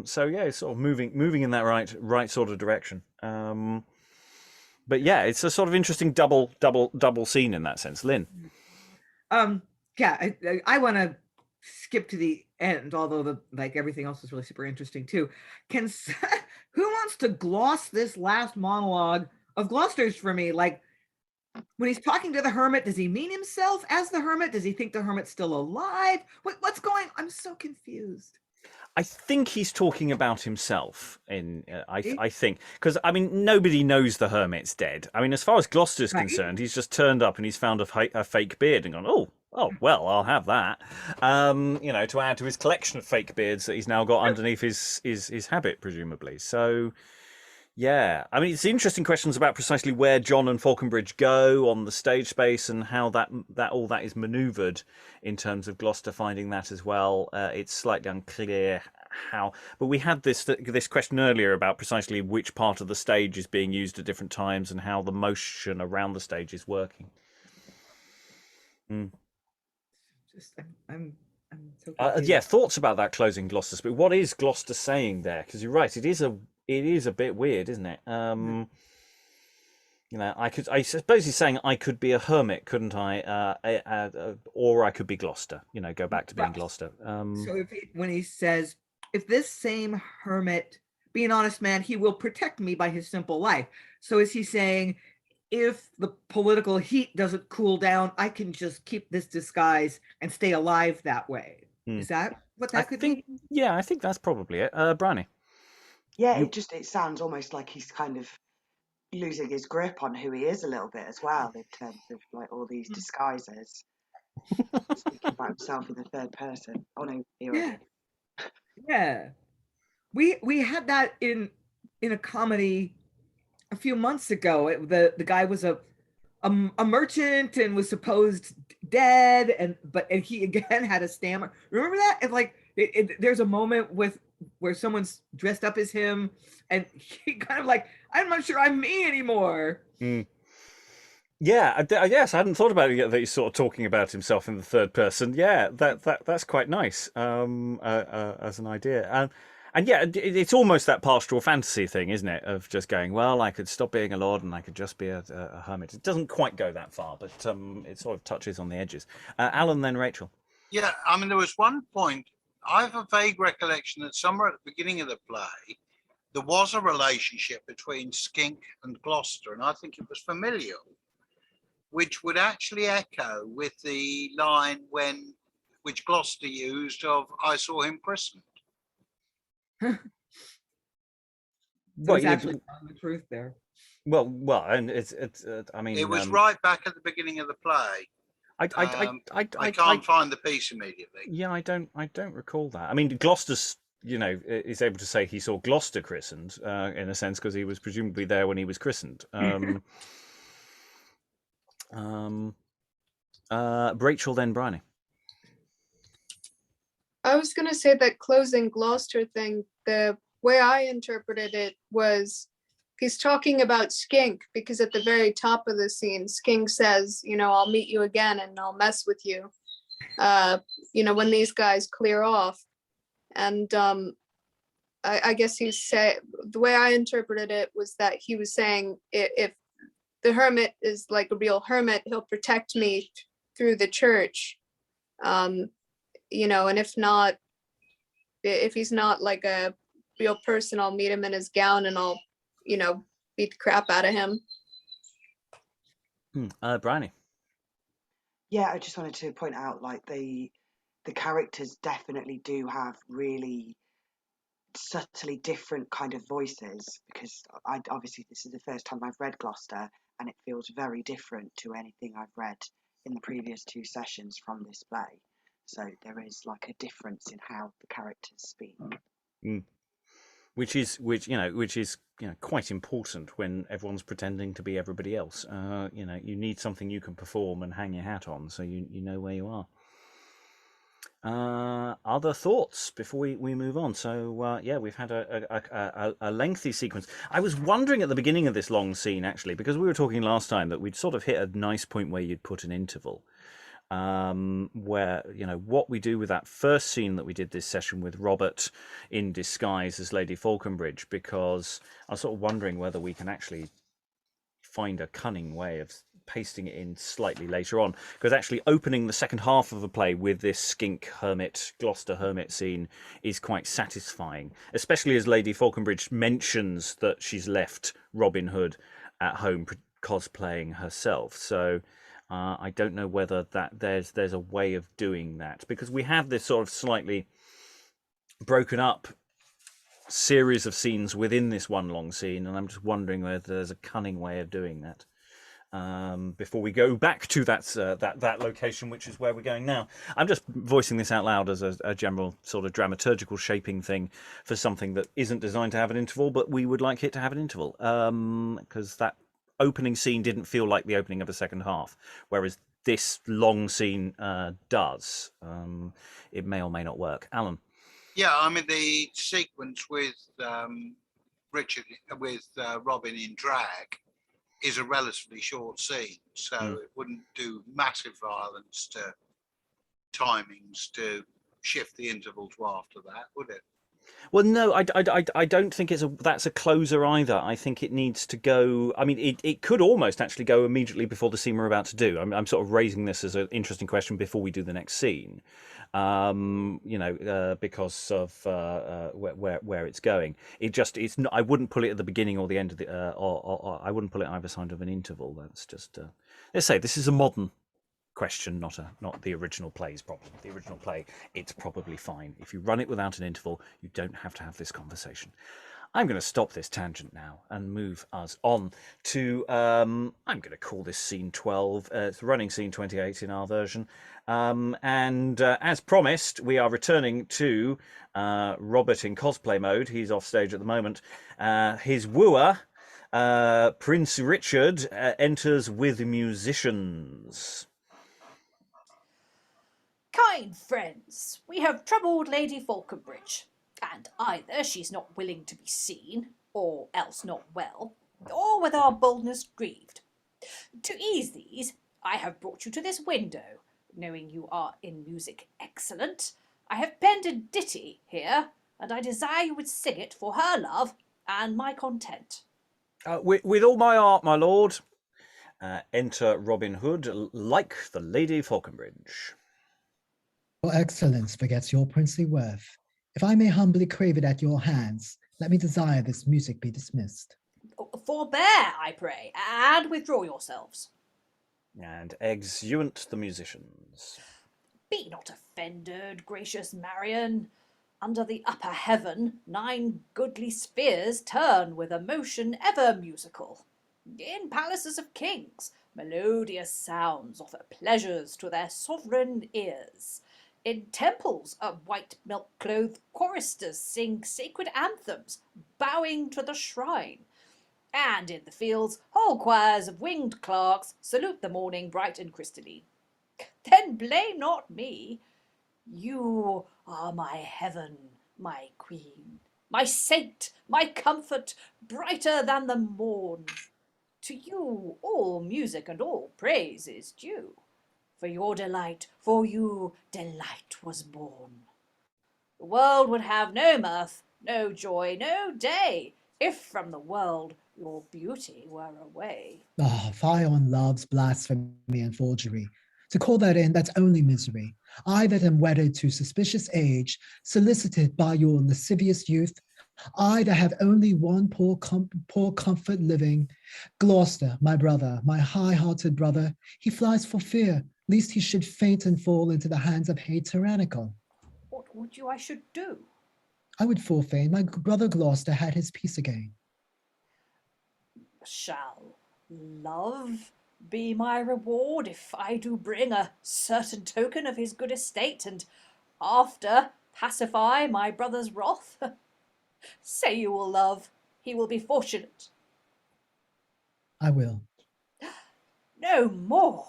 So yeah, it's sort of moving in that right sort of direction. But yeah, it's a sort of interesting double scene in that sense. Lynn. Yeah, I want to skip to the end, although everything else is really super interesting too. Who wants to gloss this last monologue of Gloucester's for me? Like, when he's talking to the hermit, does he mean himself as the hermit? Does he think the hermit's still alive? What's going? I'm so confused. I think he's talking about himself. I think because nobody knows the hermit's dead. As far as Gloucester's concerned, he's just turned up and he's found a fake beard and gone, oh well, I'll have that. To add to his collection of fake beards that he's now got underneath his habit, presumably. So. Yeah, it's interesting questions about precisely where John and Fauconbridge go on the stage space and how that is manoeuvred in terms of Gloucester finding that as well. It's slightly unclear how, but we had this question earlier about precisely which part of the stage is being used at different times and how the motion around the stage is working. I'm so confused. Thoughts about that closing Gloucester speech. What is Gloucester saying there? Because you're right, it is a bit weird, isn't it? I suppose he's saying I could be a hermit, couldn't I? Or I could be Gloucester. Go back to being Gloucester. So when he says, if this same hermit be an honest man, he will protect me by his simple life. So is he saying, if the political heat doesn't cool down, I can just keep this disguise and stay alive that way? Is that what that could be? Yeah, I think that's probably it. Briony. Yeah, it sounds almost like he's kind of losing his grip on who he is a little bit as well, in terms of all these disguises. Speaking about himself in the third person. Oh no, Yeah. We had that in a comedy a few months ago. The guy was a merchant and was supposed dead, and he again had a stammer. Remember that? There's a moment where someone's dressed up as him, and he kind of I'm not sure I'm me anymore. Yeah, yes, I hadn't thought about it yet that he's sort of talking about himself in the third person. Yeah, that's quite nice as an idea. And yeah, it's almost that pastoral fantasy thing, isn't it? Of just going, well, I could stop being a lord and I could just be a hermit. It doesn't quite go that far, but it sort of touches on the edges. Alan, then Rachel. Yeah, there was one point, I have a vague recollection that somewhere at the beginning of the play, there was a relationship between Skink and Gloucester, and I think it was familial, which would actually echo with the line which Gloucester used of "I saw him christened." It's actually the truth there. Well, and it's. It was right back at the beginning of the play. I can't find the piece immediately. Yeah, I don't recall that. Gloucester's, is able to say he saw Gloucester christened in a sense because he was presumably there when he was christened. Rachel, then Briony. I was going to say that closing Gloucester thing, the way I interpreted it was he's talking about Skink, because at the very top of the scene, Skink says, I'll meet you again and I'll mess with you, when these guys clear off. And I guess the way I interpreted it was that he was saying if the hermit is like a real hermit, he'll protect me through the church. And if he's not like a real person, I'll meet him in his gown and I'll, beat the crap out of him. Briony. Yeah, I just wanted to point out, like, the characters definitely do have really subtly different kind of voices, because obviously this is the first time I've read Gloucester, and it feels very different to anything I've read in the previous 2 sessions from this play. So there is like a difference in how the characters speak. Which is quite important when everyone's pretending to be everybody else. You need something you can perform and hang your hat on, so you know where you are. Other thoughts before we move on? So we've had a lengthy sequence. I was wondering at the beginning of this long scene, actually, because we were talking last time that we'd sort of hit a nice point where you'd put an interval. Where what we do with that first scene that we did this session with Robert in disguise as Lady Fauconbridge, because I was sort of wondering whether we can actually find a cunning way of pasting it in slightly later on, because actually opening the second half of the play with this Skink hermit, Gloucester hermit scene is quite satisfying, especially as Lady Fauconbridge mentions that she's left Robin Hood at home cosplaying herself. So I don't know whether that there's a way of doing that, because we have this sort of slightly broken up series of scenes within this one long scene, and I'm just wondering whether there's a cunning way of doing that before we go back to that location, which is where we're going now. I'm just voicing this out loud as a general sort of dramaturgical shaping thing for something that isn't designed to have an interval, but we would like it to have an interval, because that opening scene didn't feel like the opening of a second half, whereas this long scene does. It may or may not work. Alan? Yeah, I mean, the sequence with Robin in drag is a relatively short scene, so it wouldn't do massive violence to timings to shift the interval to after that, would it? Well, no, I don't think that's a closer either. I think it needs to go. I mean, it could almost actually go immediately before the scene we're about to do. I'm sort of raising this as an interesting question before we do the next scene, because of where it's going. It's not. I wouldn't pull it at the beginning or the end of the, or I wouldn't pull it either side of an interval. That's just. Let's say this is a modern question, not the original play's problem. The original play, it's probably fine. If you run it without an interval, you don't have to have this conversation. I'm going to stop this tangent now and move us on to, I'm going to call this scene 12. It's running scene 28 in our version. And as promised, we are returning to Robert in cosplay mode. He's off stage at the moment. His wooer, Prince Richard, enters with musicians. Kind friends, we have troubled Lady Fauconbridge, and either she's not willing to be seen, or else not well, or with our boldness grieved. To ease these, I have brought you to this window, knowing you are in music excellent. I have penned a ditty here, and I desire you would sing it for her love and my content. With all my heart, my lord. Enter Robin Hood, like the Lady Fauconbridge. Your excellence forgets your princely worth. If I may humbly crave it at your hands, let me desire this music be dismissed. Forbear, I pray, and withdraw yourselves. And exeunt the musicians. Be not offended, gracious Marion. Under the upper heaven, 9 goodly spheres turn with a motion ever musical. In palaces of kings, melodious sounds offer pleasures to their sovereign ears. In temples, white milk-clothed choristers sing sacred anthems, bowing to the shrine. And in the fields, whole choirs of winged clerks salute the morning bright and crystalline. Then blame not me. You are my heaven, my queen, my saint, my comfort, brighter than the morn. To you all music and all praise is due. For your delight, for you delight was born. The world would have no mirth, no joy, no day, if from the world your beauty were away. Ah, fie on love's blasphemy and forgery. To call that in, that's only misery. I that am wedded to suspicious age, solicited by your lascivious youth, I that have only one poor comfort living, Gloucester, my brother, my high-hearted brother, he flies for fear, lest he should faint and fall into the hands of hate tyrannical. What would you I should do? I would forfeit my brother Gloucester had his peace again. Shall love be my reward if I do bring a certain token of his good estate, and after pacify my brother's wrath? Say you will love, he will be fortunate. I will. No more.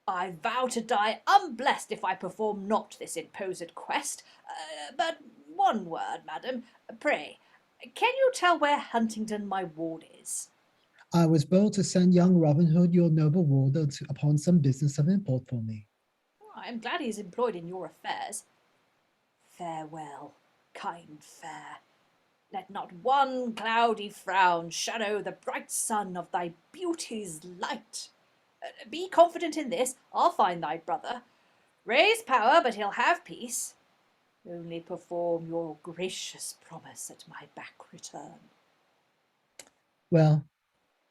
I vow to die unblessed if I perform not this imposed quest. But one word, madam, pray, can you tell where Huntingdon my ward is? I was bold to send young Robin Hood, your noble warder, upon some business of import for me. I am glad he is employed in your affairs. Farewell, kind fair. Let not one cloudy frown shadow the bright sun of thy beauty's light. Be confident in this, I'll find thy brother. Raise power, but he'll have peace. Only perform your gracious promise at my back return. Well,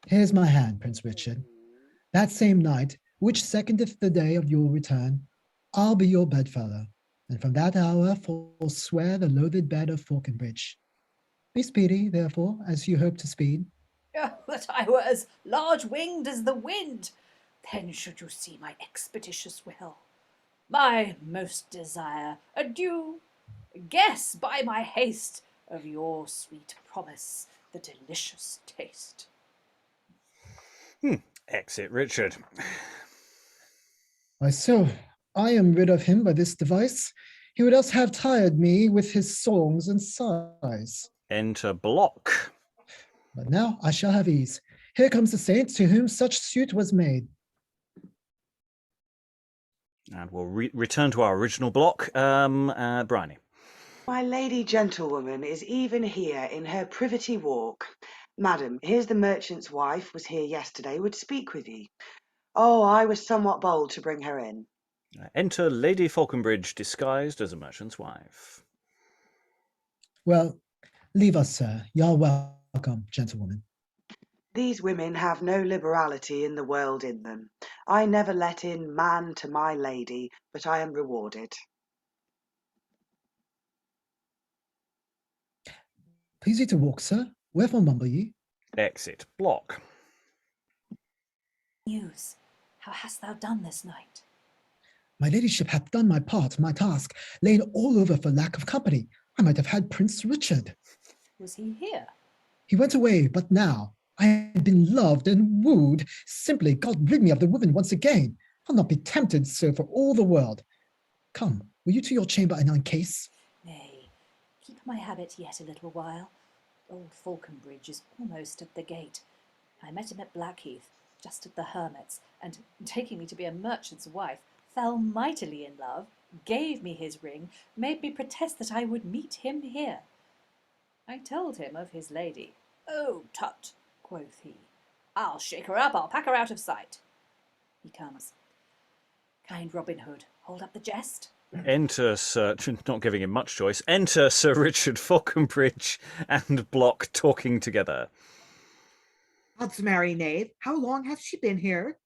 here's my hand, Prince Richard. That same night, which secondeth the day of your return, I'll be your bedfellow, and from that hour forswear the loathed bed of Fauconbridge. Be speedy, therefore, as you hope to speed. Oh, that I were as large-winged as the wind, then should you see my expeditious will. My most desire, adieu, guess by my haste of your sweet promise the delicious taste. Exit Richard. Why so, I am rid of him by this device. He would else have tired me with his songs and sighs. Enter Block. But now I shall have ease. Here comes the saint to whom such suit was made. And we'll return to our original Block. Briony. My lady gentlewoman is even here in her privity walk. Madam, here's the merchant's wife was here yesterday, would speak with ye. Oh, I was somewhat bold to bring her in. Enter Lady Fauconbridge, disguised as a merchant's wife. Well, leave us, sir. You're welcome, gentlewoman. These women have no liberality in the world in them. I never let in man to my lady, but I am rewarded. Please you to walk, sir. Wherefore mumble ye? Exit Block. News, how hast thou done this night? My ladyship hath done my part, my task, lain all over for lack of company. I might have had Prince Richard. Was he here? He went away, but now I had been loved and wooed. Simply, God rid me of the woman once again. I'll not be tempted so for all the world. Come, will you to your chamber and uncase? Nay, keep my habit yet a little while. Old Fauconbridge is almost at the gate. I met him at Blackheath, just at the Hermit's, and, taking me to be a merchant's wife, fell mightily in love, gave me his ring, made me protest that I would meet him here. I told him of his lady. Oh, tut, quoth he. I'll shake her up, I'll pack her out of sight. He comes. Kind Robin Hood, hold up the jest. Enter Sir, not giving him much choice, enter Sir Richard Fauconbridge and Block talking together. Odds marry knave, how long hath she been here?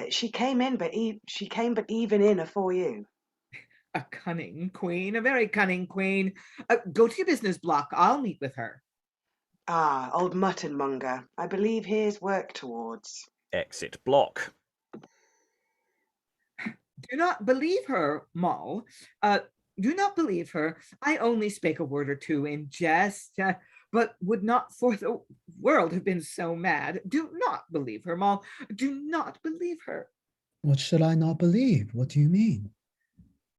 She came but even in afore you. A cunning queen, a very cunning queen. Go to your business, Block. I'll meet with her. Ah, old mutton monger. I believe here's work towards. Exit Block. Do not believe her, Moll. Do not believe her. I only spake a word or two in jest, but would not for the world have been so mad. Do not believe her, Moll. Do not believe her. What should I not believe? What do you mean?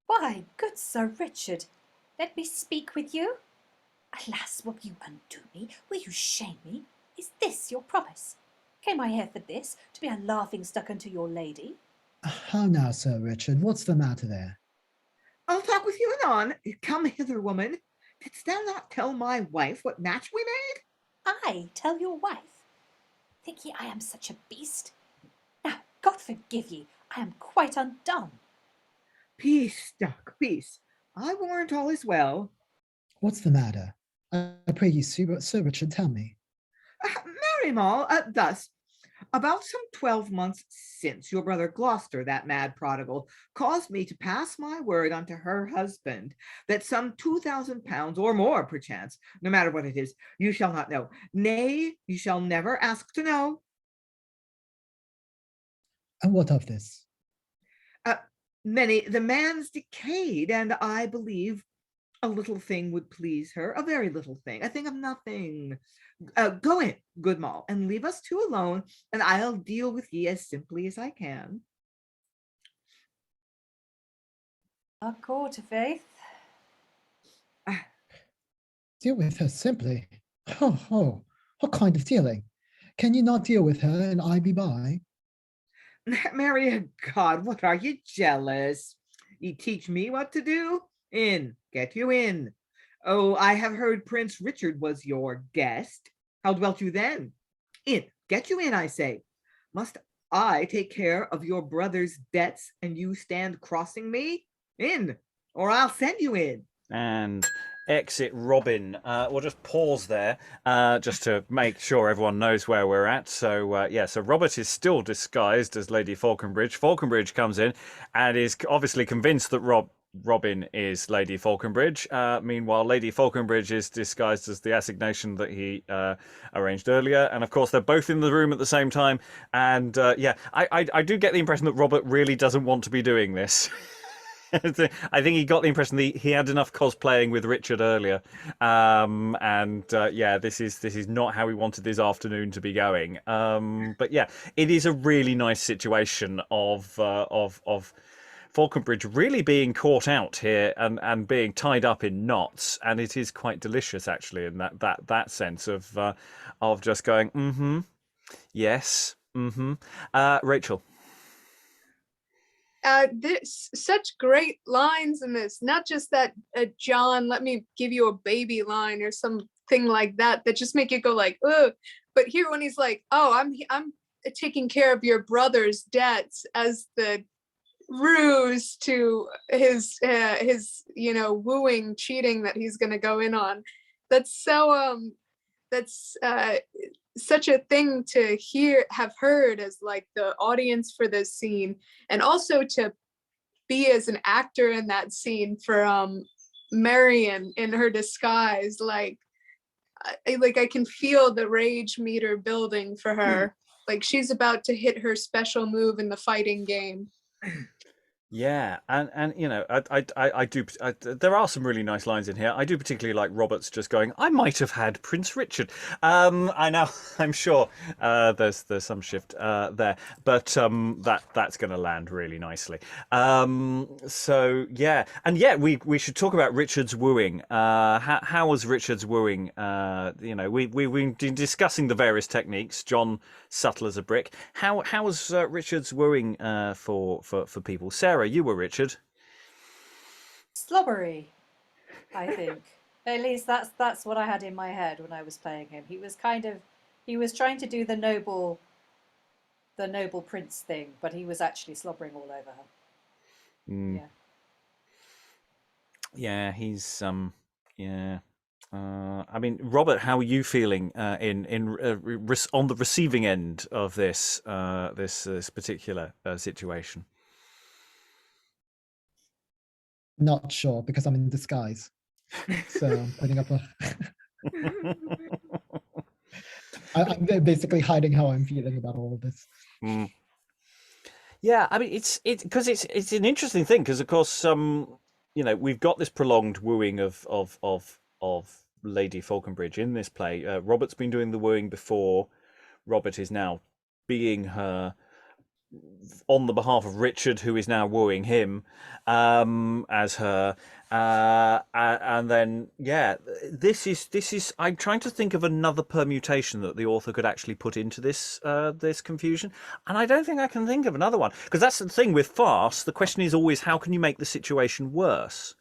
Why, good Sir Richard, let me speak with you. Alas, will you undo me? Will you shame me? Is this your promise? Came I here for this, to be a laughing-stock unto your lady? How now, Sir Richard? What's the matter there? I'll talk with you anon. Come hither, woman. Didst thou not tell my wife what match we made? I tell your wife? Think ye I am such a beast? Now, God forgive ye, I am quite undone. Peace, duck, peace. I warrant all is well. What's the matter? I pray you, Sir Richard, tell me. Marry, Moll, thus. About some 12 months since, your brother Gloucester, that mad prodigal, caused me to pass my word unto her husband that some 2,000 pounds or more, perchance, no matter what it is, you shall not know. Nay, you shall never ask to know. And what of this? Many, the man's decayed, and I believe a little thing would please her, a very little thing, a thing of nothing. Go in, good Moll, and leave us two alone, and I'll deal with ye as simply as I can. A court of faith. Deal with her simply. What kind of dealing? Can you not deal with her and I be by? Mary of God, what are you jealous? Ye teach me what to do? In, get you in. Oh, I have heard Prince Richard was your guest. How dwelt you then? In, get you in, I say. Must I take care of your brother's debts and you stand crossing me? In, or I'll send you in. And exit Robin. We'll just pause there just to make sure everyone knows where we're at. So so Robert is still disguised as Lady Fauconbridge. Fauconbridge comes in and is obviously convinced that Robin is Lady Fauconbridge. Meanwhile, Lady Fauconbridge is disguised as the assignation that he arranged earlier. And of course, they're both in the room at the same time. And I do get the impression that Robert really doesn't want to be doing this. I think he got the impression that he had enough cosplaying with Richard earlier, this is not how he wanted his afternoon to be going. But yeah, it is a really nice situation of Fauconbridge really being caught out here and being tied up in knots, and it is quite delicious actually in that sense of just going yes Rachael. This such great lines in this, not just that John, let me give you a baby line or something like that just make you go like, ugh. But here when he's like, oh, I'm taking care of your brother's debts as the ruse to his wooing cheating that he's gonna go in on. That's so that's such a thing to have heard as like the audience for this scene, and also to be as an actor in that scene for Marion in her disguise. Like I can feel the rage meter building for her. Like she's about to hit her special move in the fighting game. Yeah, and I do. There are some really nice lines in here. I do particularly like Robert's just going, "I might have had Prince Richard." I know, I'm sure there's some shift there, but that's going to land really nicely. We should talk about Richard's wooing. How was Richard's wooing? We've been discussing the various techniques. John, subtle as a brick. How was Richard's wooing for people? Sarah, you were Richard. Slobbery, I think. At least that's what I had in my head when I was playing him. He was trying to do the noble prince thing, but he was actually slobbering all over her. Yeah. Yeah, he's Robert, how are you feeling on the receiving end of this particular situation? Not sure because I'm in disguise. So I'm putting up I'm basically hiding how I'm feeling about all of this. Yeah, I mean it's because it's an interesting thing because of course we've got this prolonged wooing of Lady Fauconbridge in this play. Robert's been doing the wooing before. Robert is now being her on the behalf of Richard, who is now wooing him as her. And then, yeah, this is. I'm trying to think of another permutation that the author could actually put into this this confusion, and I don't think I can think of another one, because that's the thing with farce. The question is always, how can you make the situation worse?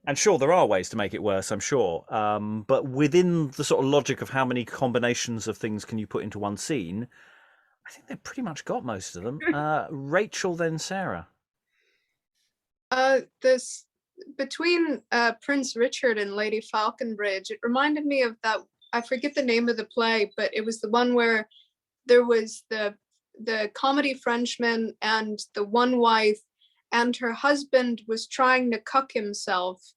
And sure, there are ways to make it worse, I'm sure. But within the sort of logic of how many combinations of things can you put into one scene, I think they've pretty much got most of them. Rachael, then Sarah. This between Prince Richard and Lady Fauconbridge, it reminded me of that. I forget the name of the play, but it was the one where there was the comedy Frenchman and the one wife, and her husband was trying to cuck himself,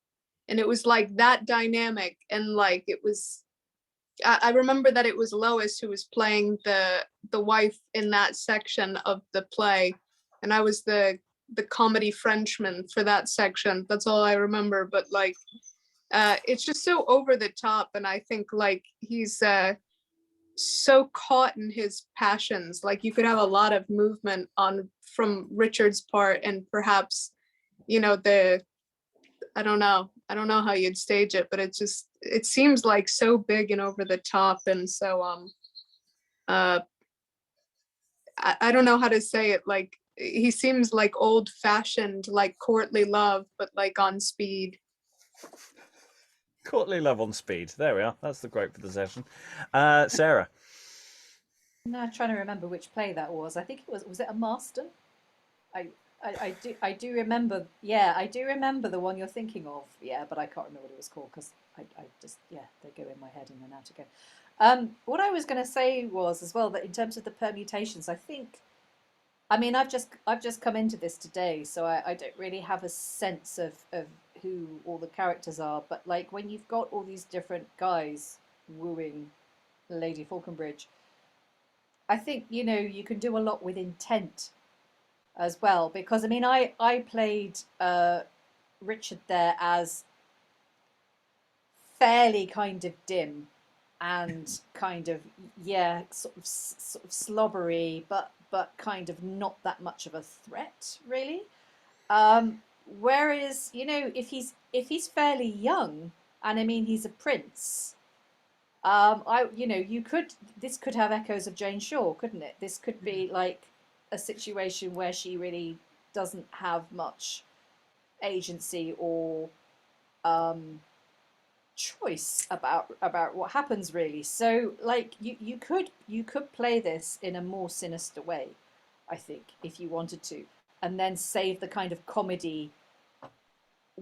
and it was like that dynamic. And like it was, I remember that it was Lois who was playing the wife in that section of the play, and I was the comedy Frenchman for that section. That's all I remember. But like it's just so over the top, and I think like he's so caught in his passions. Like you could have a lot of movement on from Richard's part, and perhaps, you know, I don't know how you'd stage it, but it seems like so big and over the top, and so I don't know how to say it. Like he seems like old fashioned, like courtly love, but like on speed. Courtly love on speed. There we are. That's the quote for the session. Sarah. No, I'm trying to remember which play that was. I think it was it a Marston? I do remember. Yeah, I do remember the one you're thinking of. Yeah, but I can't remember what it was called, because I just, yeah, they go in my head and then out again. What I was going to say was as well that in terms of the permutations, I mean, I've just come into this today, so I don't really have a sense of who all the characters are. But like when you've got all these different guys wooing Lady Fauconbridge, I think, you know, you can do a lot with intent as well, because I mean, I played Richard there as fairly kind of dim and kind of, yeah, sort of slobbery, but kind of not that much of a threat, really. Whereas, you know, if he's fairly young, and I mean he's a prince, this could have echoes of Jane Shaw, couldn't it? This could be like a situation where she really doesn't have much agency or choice about what happens, really. So like you could play this in a more sinister way, I think, if you wanted to, and then save the kind of comedy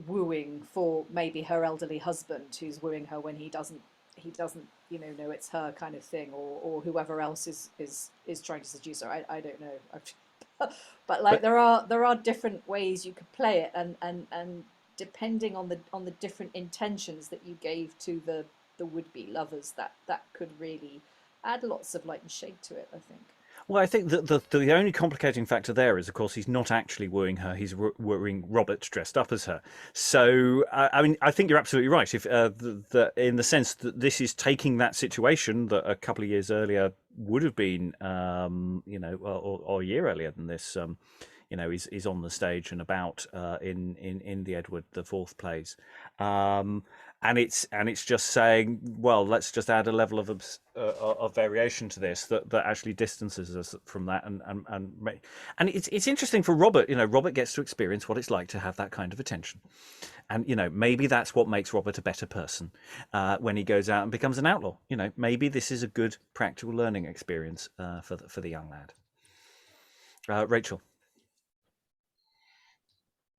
wooing for maybe her elderly husband who's wooing her when he doesn't know it's her kind of thing, or whoever else is trying to seduce her. I don't know. But like there are different ways you could play it, and depending on the different intentions that you gave to the would-be lovers, that could really add lots of light and shade to it, I think. Well, I think that the only complicating factor there is, of course, he's not actually wooing her. He's wooing Robert dressed up as her. So, I mean, I think you're absolutely right. If in the sense that this is taking that situation that a couple of years earlier would have been, or a year earlier than this, is on the stage and about in the Edward IV plays. And it's just saying, well, let's just add a level of variation to this that actually distances us from that, and it's interesting for Robert. You know, Robert gets to experience what it's like to have that kind of attention, and you know, maybe that's what makes Robert a better person when he goes out and becomes an outlaw. You know, maybe this is a good practical learning experience for the young lad. Rachael.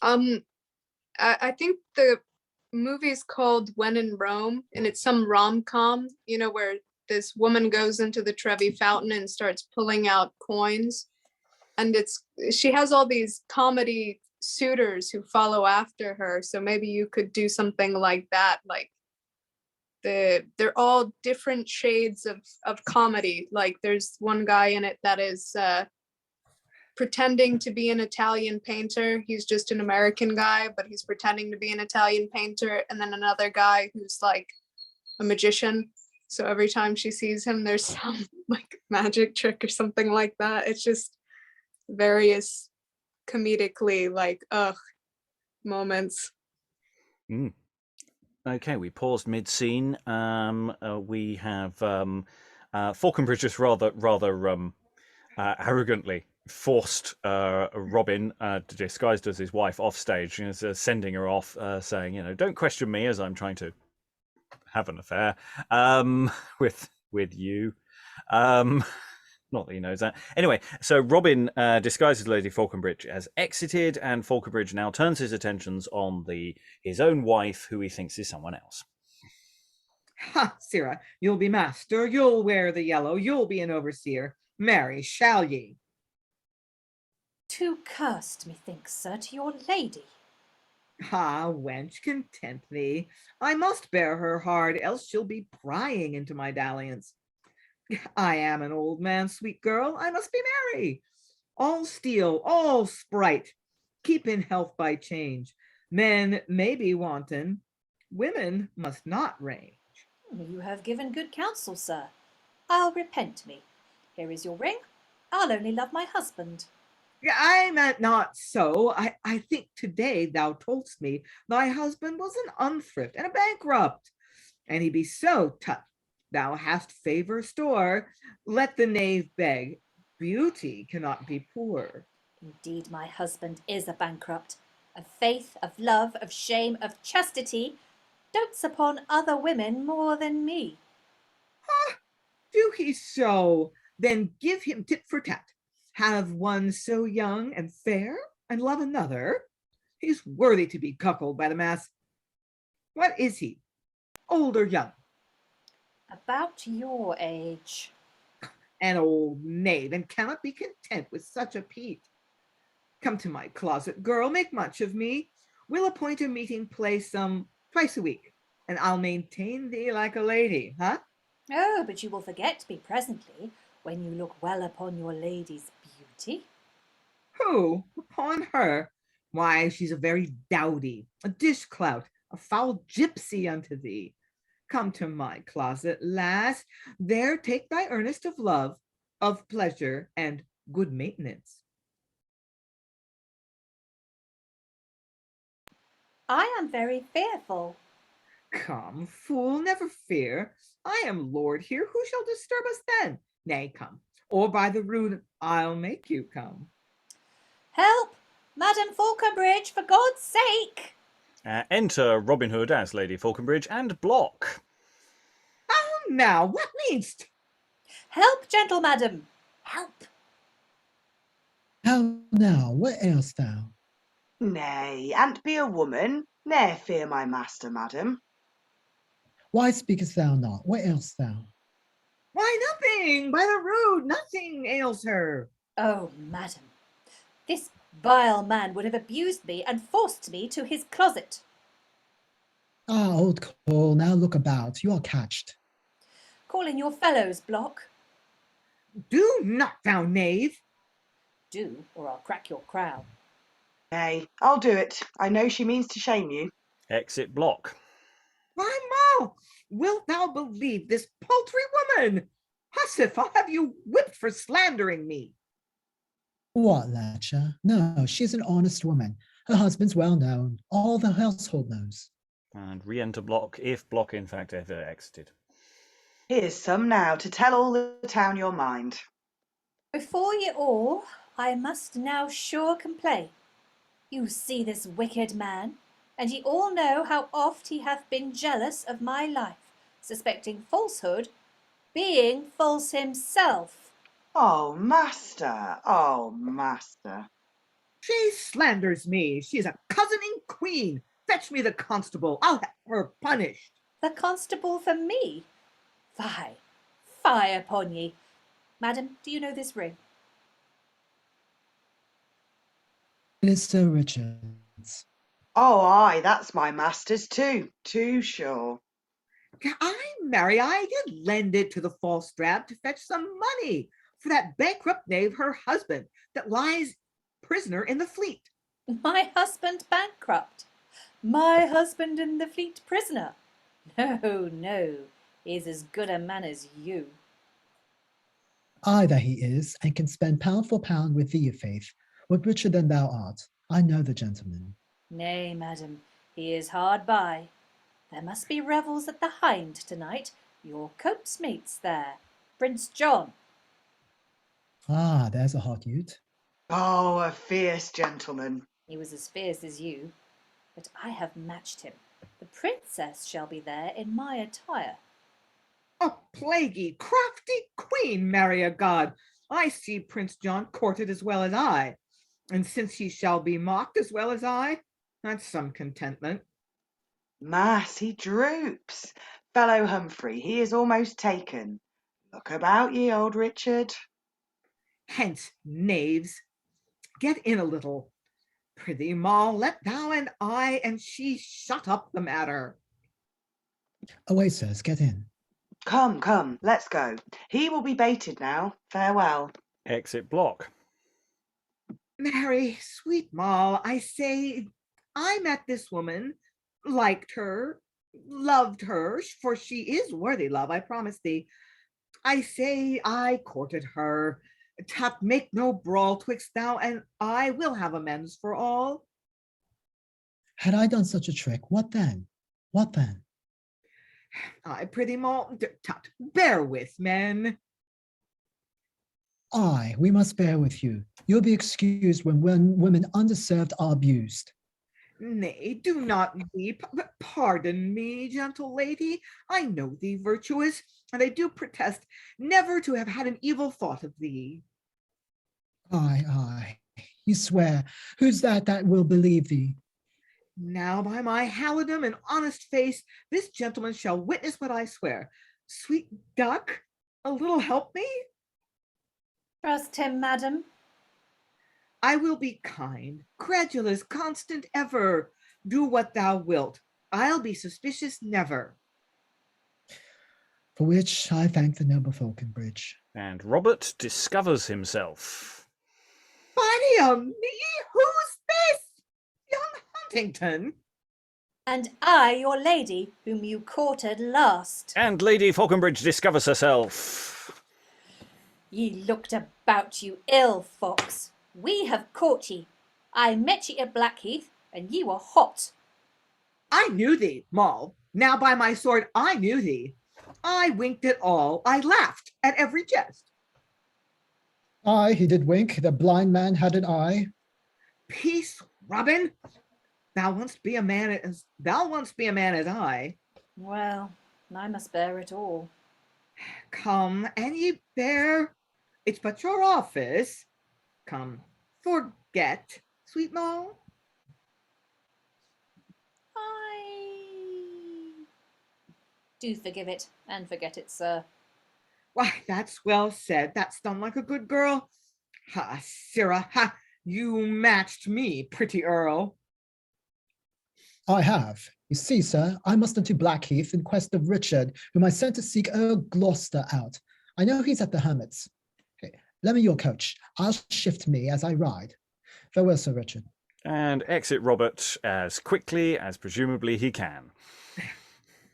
I think the movie's called When in Rome, and it's some rom-com, you know, where this woman goes into the Trevi Fountain and starts pulling out coins, and she has all these comedy suitors who follow after her. So maybe you could do something like that, like they're all different shades of comedy. Like there's one guy in it that is pretending to be an Italian painter. He's just an American guy, but he's pretending to be an Italian painter. And then another guy who's like a magician. So every time she sees him, there's some like magic trick or something like that. It's just various comedically like moments. Okay, we paused mid-scene. We have Fauconbridge just rather arrogantly forced Robin, disguised as his wife, off stage, sending her off, saying, don't question me as I'm trying to have an affair with you. Not that he knows that. Anyway, so Robin, disguised as Lady Fauconbridge, has exited, and Fauconbridge now turns his attentions on his own wife, who he thinks is someone else. Ha, sirrah, you'll be master, you'll wear the yellow, you'll be an overseer. Marry, shall ye? Too cursed, methinks, sir, to your lady. Ah, wench, content thee. I must bear her hard, else she'll be prying into my dalliance. I am an old man, sweet girl, I must be merry. All steel, all sprite, keep in health by change. Men may be wanton, women must not range. You have given good counsel, sir. I'll repent me. Here is your ring. I'll only love my husband. I meant not so. I think today thou toldst me thy husband was an unthrift and a bankrupt, and he be so touched thou hast favor store. Let the knave beg. Beauty cannot be poor. Indeed, my husband is a bankrupt. Of faith, of love, of shame, of chastity, dotes upon other women more than me. Ah, do he so? Then give him tit for tat. Have one so young and fair, and love another. He's worthy to be cuckolded by the mass. What is he? Old or young? About your age. An old knave, and cannot be content with such a peat. Come to my closet, girl, make much of me. We'll appoint a meeting place twice a week, and I'll maintain thee like a lady, huh? Oh, but you will forget me presently, when you look well upon your lady's beauty. Who? Upon her? Why, she's a very dowdy, a dishclout, a foul gypsy unto thee. Come to my closet, lass. There take thy earnest of love, of pleasure, and good maintenance. I am very fearful. Come, fool, never fear. I am lord here. Who shall disturb us then? Nay, come. Or by the rood, I'll make you come. Help! Madam Fauconbridge, for God's sake! Enter Robin Hood as Lady Fauconbridge and Block. How now? What mean'st? Help, gentle madam! Help! How now, what ailst thou? Nay, an't be a woman, ne'er fear my master, madam. Why speakest thou not? What ailst thou? Why, nothing, by the rood, nothing ails her. Oh, madam, this vile man would have abused me and forced me to his closet. Ah, old Cole, now look about, you are catched. Call in your fellows, Block. Do not, thou knave. Do, or I'll crack your crown. Nay, I'll do it. I know she means to shame you. Exit Block. Why, Moll, wilt thou believe this paltry woman? Hussif, I'll have you whipped for slandering me. What, Latcher? No, she's an honest woman. Her husband's well known. All the household knows. And re-enter Block, if Block in fact ever exited. Here's some now to tell all the town your mind. Before ye all, I must now sure complain. You see this wicked man, and ye all know how oft he hath been jealous of my life, suspecting falsehood, being false himself. Oh, master, oh, master. She slanders me. She is a cousining queen. Fetch me the constable. I'll have her punished. The constable for me? Fie, fie upon ye. Madam, do you know this ring? It is Sir Richard's. Oh, aye, that's my master's too sure. I marry, I did lend it to the false drab to fetch some money for that bankrupt knave, her husband, that lies prisoner in the Fleet. My husband bankrupt? My husband in the Fleet prisoner? No, no, he is as good a man as you. Ay, that he is, and can spend pound for pound with thee, faith. What richer than thou art? I know the gentleman. Nay, madam, he is hard by. There must be revels at the Hind tonight. Your copsemate's there, Prince John. Ah, there's a hot youth. Oh, a fierce gentleman. He was as fierce as you, but I have matched him. The princess shall be there in my attire. A plaguey, crafty queen, marry a god. I see Prince John courted as well as I. And since he shall be mocked as well as I, that's some contentment. Mass, he droops. Fellow Humphrey, he is almost taken. Look about ye, old Richard. Hence, knaves, get in a little. Prithee, Moll, let thou and I and she shut up the matter. Away, sirs, get in. Come, come, let's go. He will be baited now. Farewell. Exit block. Mary, sweet Moll, I say, I met this woman, liked her, loved her, for she is worthy love, I promise thee. I say I courted her. Tut, make no brawl twixt thou and I, will have amends for all. Had I done such a trick, what then? What then? I prithee, Moll, tut, bear with men. Aye, we must bear with you. You'll be excused when women undeserved are abused. Nay, do not weep. Pardon me, gentle lady. I know thee virtuous, and I do protest never to have had an evil thought of thee. Aye, aye. You swear. Who's that will believe thee? Now, by my halidom and honest face, this gentleman shall witness what I swear. Sweet duck, a little help me? Trust him, madam. I will be kind, credulous, constant ever. Do what thou wilt. I'll be suspicious never. For which I thank the noble Fauconbridge. And Robert discovers himself. Body o' me, who's this? Young Huntington? And I, your lady, whom you courted last. And Lady Fauconbridge discovers herself. Ye looked about you ill, fox. We have caught ye. I met ye at Blackheath, and ye were hot. I knew thee, Moll. Now by my sword, I knew thee. I winked at all. I laughed at every jest. Aye, he did wink. The blind man had an eye. Peace, Robin. Thou wantst be a man as I. Well, I must bear it all. Come, and ye bear. It's but your office. Come, forget, sweet Moll. I do forgive it, and forget it, sir. Why, that's well said. That's done like a good girl. Ha, sirrah, ha, you matched me, pretty earl. I have. You see, sir, I must unto Blackheath in quest of Richard, whom I sent to seek Earl Gloucester out. I know he's at the hermit's. Lend me your coach. I'll shift me as I ride. Farewell, Sir Richard. And exit Robert as quickly as presumably he can.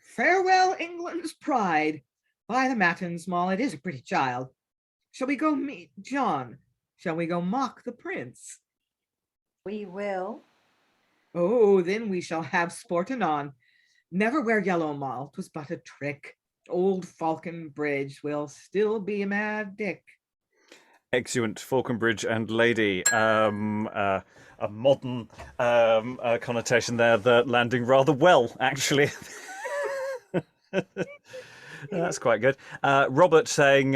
Farewell, England's pride. By the matins, Moll, it is a pretty child. Shall we go meet John? Shall we go mock the prince? We will. Oh, then we shall have sport anon. Never wear yellow, Moll. 'Twas but a trick. Old Fauconbridge will still be a mad dick. Exeunt Fauconbridge and Lady. A modern connotation there that landing rather well, actually. That's quite good. Robert saying,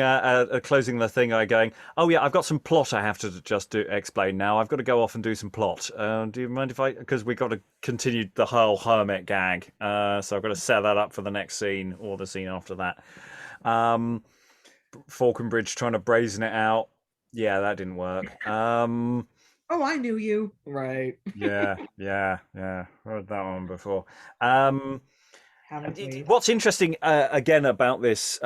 closing the thing, going, oh yeah, I've got some plot I have to just explain now. I've got to go off and do some plot. Do you mind if because we've got to continue the whole hermit gag. So I've got to set that up for the next scene or the scene after that. Fauconbridge trying to brazen it out. Yeah, that didn't work. Oh, I knew you. Right. Yeah. Heard that one before. Haven't we? What's interesting again about this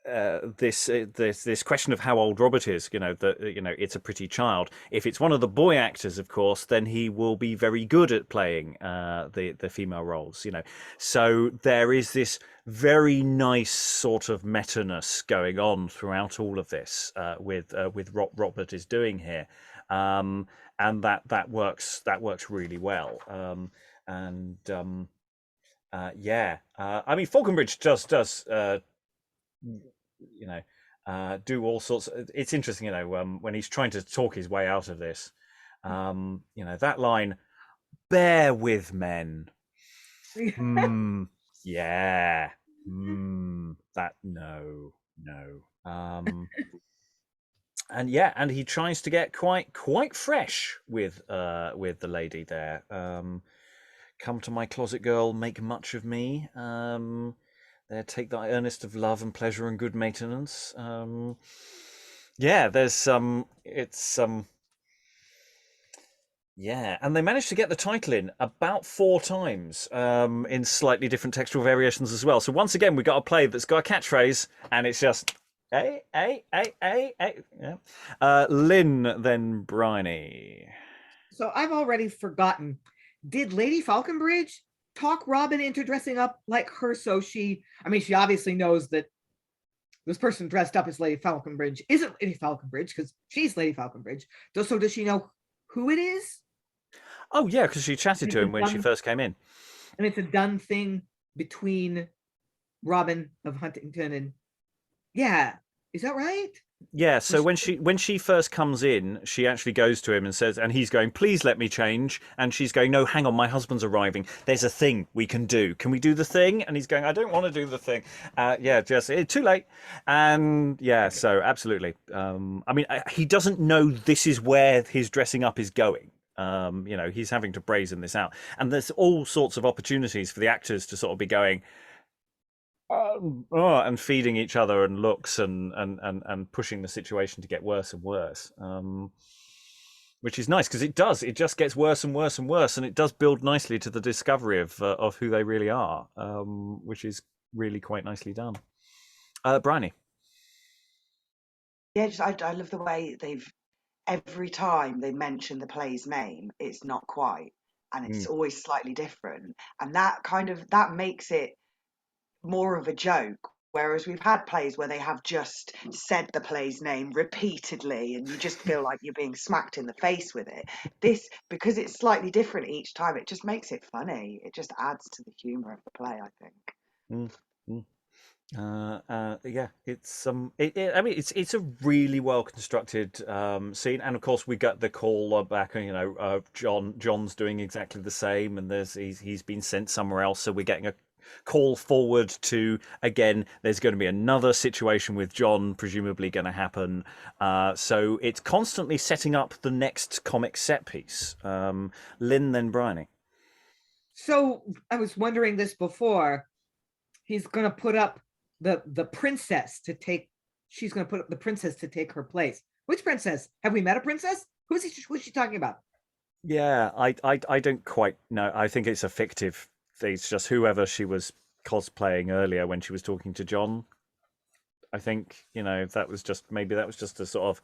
this question of how old Robert is. It's a pretty child. If it's one of the boy actors, of course, then he will be very good at playing the female roles. So there is this very nice sort of meta-ness going on throughout all of this with what Robert is doing here, and that works really well. I mean, Fauconbridge just does. Do all sorts. It's interesting, when he's trying to talk his way out of this. That line, "Bear with men." Yeah. That no. And he tries to get quite fresh with the lady there. Come to my closet, girl, make much of me. There, take thy earnest of love and pleasure and good maintenance. There's and they managed to get the title in about 4 times in slightly different textual variations as well. So once again, we've got a play that's got a catchphrase, and it's just hey. Yeah. Lynn, then Briony. So I've already forgotten. Did Lady Fauconbridge talk Robin into dressing up like her? So she obviously knows that this person dressed up as Lady Fauconbridge isn't Lady Fauconbridge because she's Lady Fauconbridge. So does she know who it is? Oh yeah, because she chatted to him when she first came in. And it's a done thing between Robin of Huntington and is that right? Yeah, so when she first comes in, she actually goes to him and says, and he's going, "Please let me change," and she's going, "No, hang on, my husband's arriving. There's a thing we can do. Can we do the thing?" And he's going, "I don't want to do the thing." Too late. And so absolutely. He doesn't know this is where his dressing up is going. He's having to brazen this out, and there's all sorts of opportunities for the actors to sort of be going. And feeding each other and looks and pushing the situation to get worse and worse, which is nice because it just gets worse and worse and worse, and it does build nicely to the discovery of who they really are, which is really quite nicely done. Briony. Yeah, I love the way every time they mention the play's name, it's not quite, and it's always slightly different, and that makes it more of a joke, whereas we've had plays where they have just said the play's name repeatedly and you just feel like you're being smacked in the face with it. This, because it's slightly different each time, it just makes it funny. It just adds to the humor of the play, I think. It's a really well constructed scene, and of course we got the call back. John's doing exactly the same, and he's been sent somewhere else, so we're getting a call forward to, again, there's going to be another situation with John presumably going to happen, so it's constantly setting up the next comic set piece. Lynn, then Briony. So I was wondering this before. He's going to put up the princess to take. She's going to put up the princess to take her place. Which princess? Have we met a princess? Who's she talking about? Yeah, I don't quite know. I think it's a fictive. It's just whoever she was cosplaying earlier when she was talking to John. I think that was just a sort of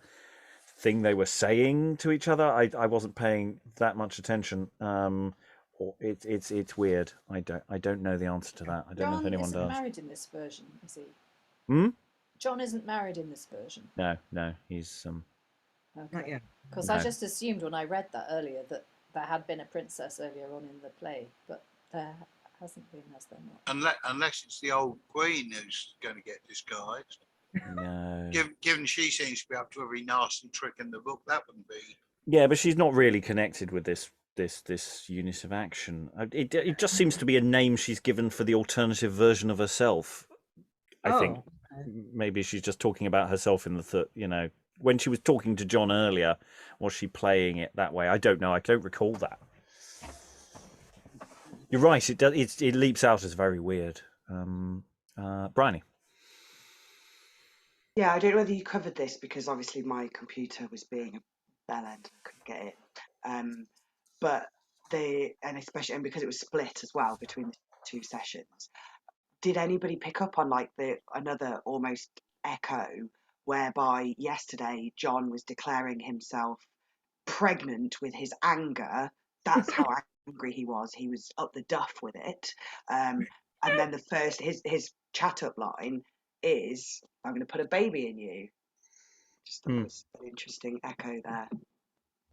thing they were saying to each other. I wasn't paying that much attention. It's weird. I don't know the answer to that. I don't know if anyone does. John isn't married in this version, is he? John isn't married in this version. No, he's Okay. Because I just assumed when I read that earlier that there had been a princess earlier on in the play, but there hasn't been, has there not? Unless it's the old queen who's going to get disguised. No. Given she seems to be up to every nasty trick in the book, that wouldn't be. Yeah, but she's not really connected with this unit of action. It just seems to be a name she's given for the alternative version of herself. I think maybe she's just talking about herself in the when she was talking to John earlier, was she playing it that way? I don't know. I don't recall that. You're right. It leaps out as very weird. Briony. Yeah, I don't know whether you covered this because obviously my computer was being a bell end. I couldn't get it. But and because it was split as well between the 2 sessions, did anybody pick up on like another almost echo, whereby yesterday John was declaring himself pregnant with his anger. That's how angry he was. He was up the duff with it. And then the first, his chat up line is, "I'm going to put a baby in you." Just thought it was an interesting echo there.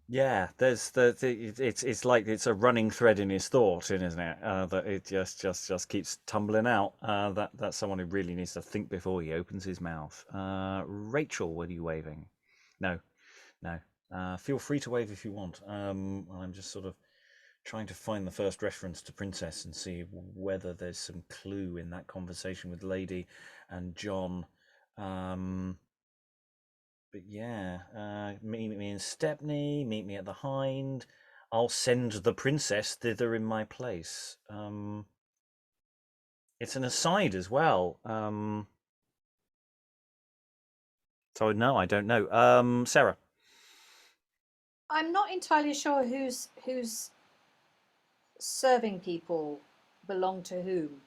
Yeah, it's like it's a running thread in his thought, isn't it? That it just keeps tumbling out. That's someone who really needs to think before he opens his mouth. Rachel, what are you waving? No. Feel free to wave if you want. I'm just sort of trying to find the first reference to Princess and see whether there's some clue in that conversation with Lady and John. But yeah, meet me in Stepney, meet me at the Hind. I'll send the princess thither in my place. It's an aside as well. So no, I don't know. Sarah. I'm not entirely sure who's serving people belong to whom.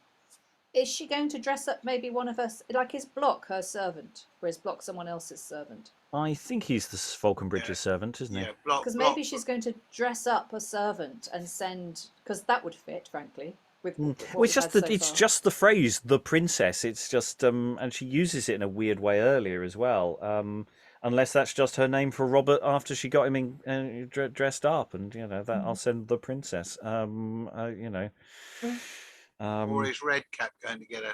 Is she going to dress up maybe one of us, like is Block her servant, or is Block someone else's servant? I think he's the Fauconbridge's servant, isn't he? Yeah, Because maybe she's going to dress up a servant and send, because that would fit, frankly. With Well, what it's just the phrase "the princess." It's just and she uses it in a weird way earlier as well. Unless that's just her name for Robert after she got him in dressed up, and that I'll send the princess. Or is Redcap going to get her?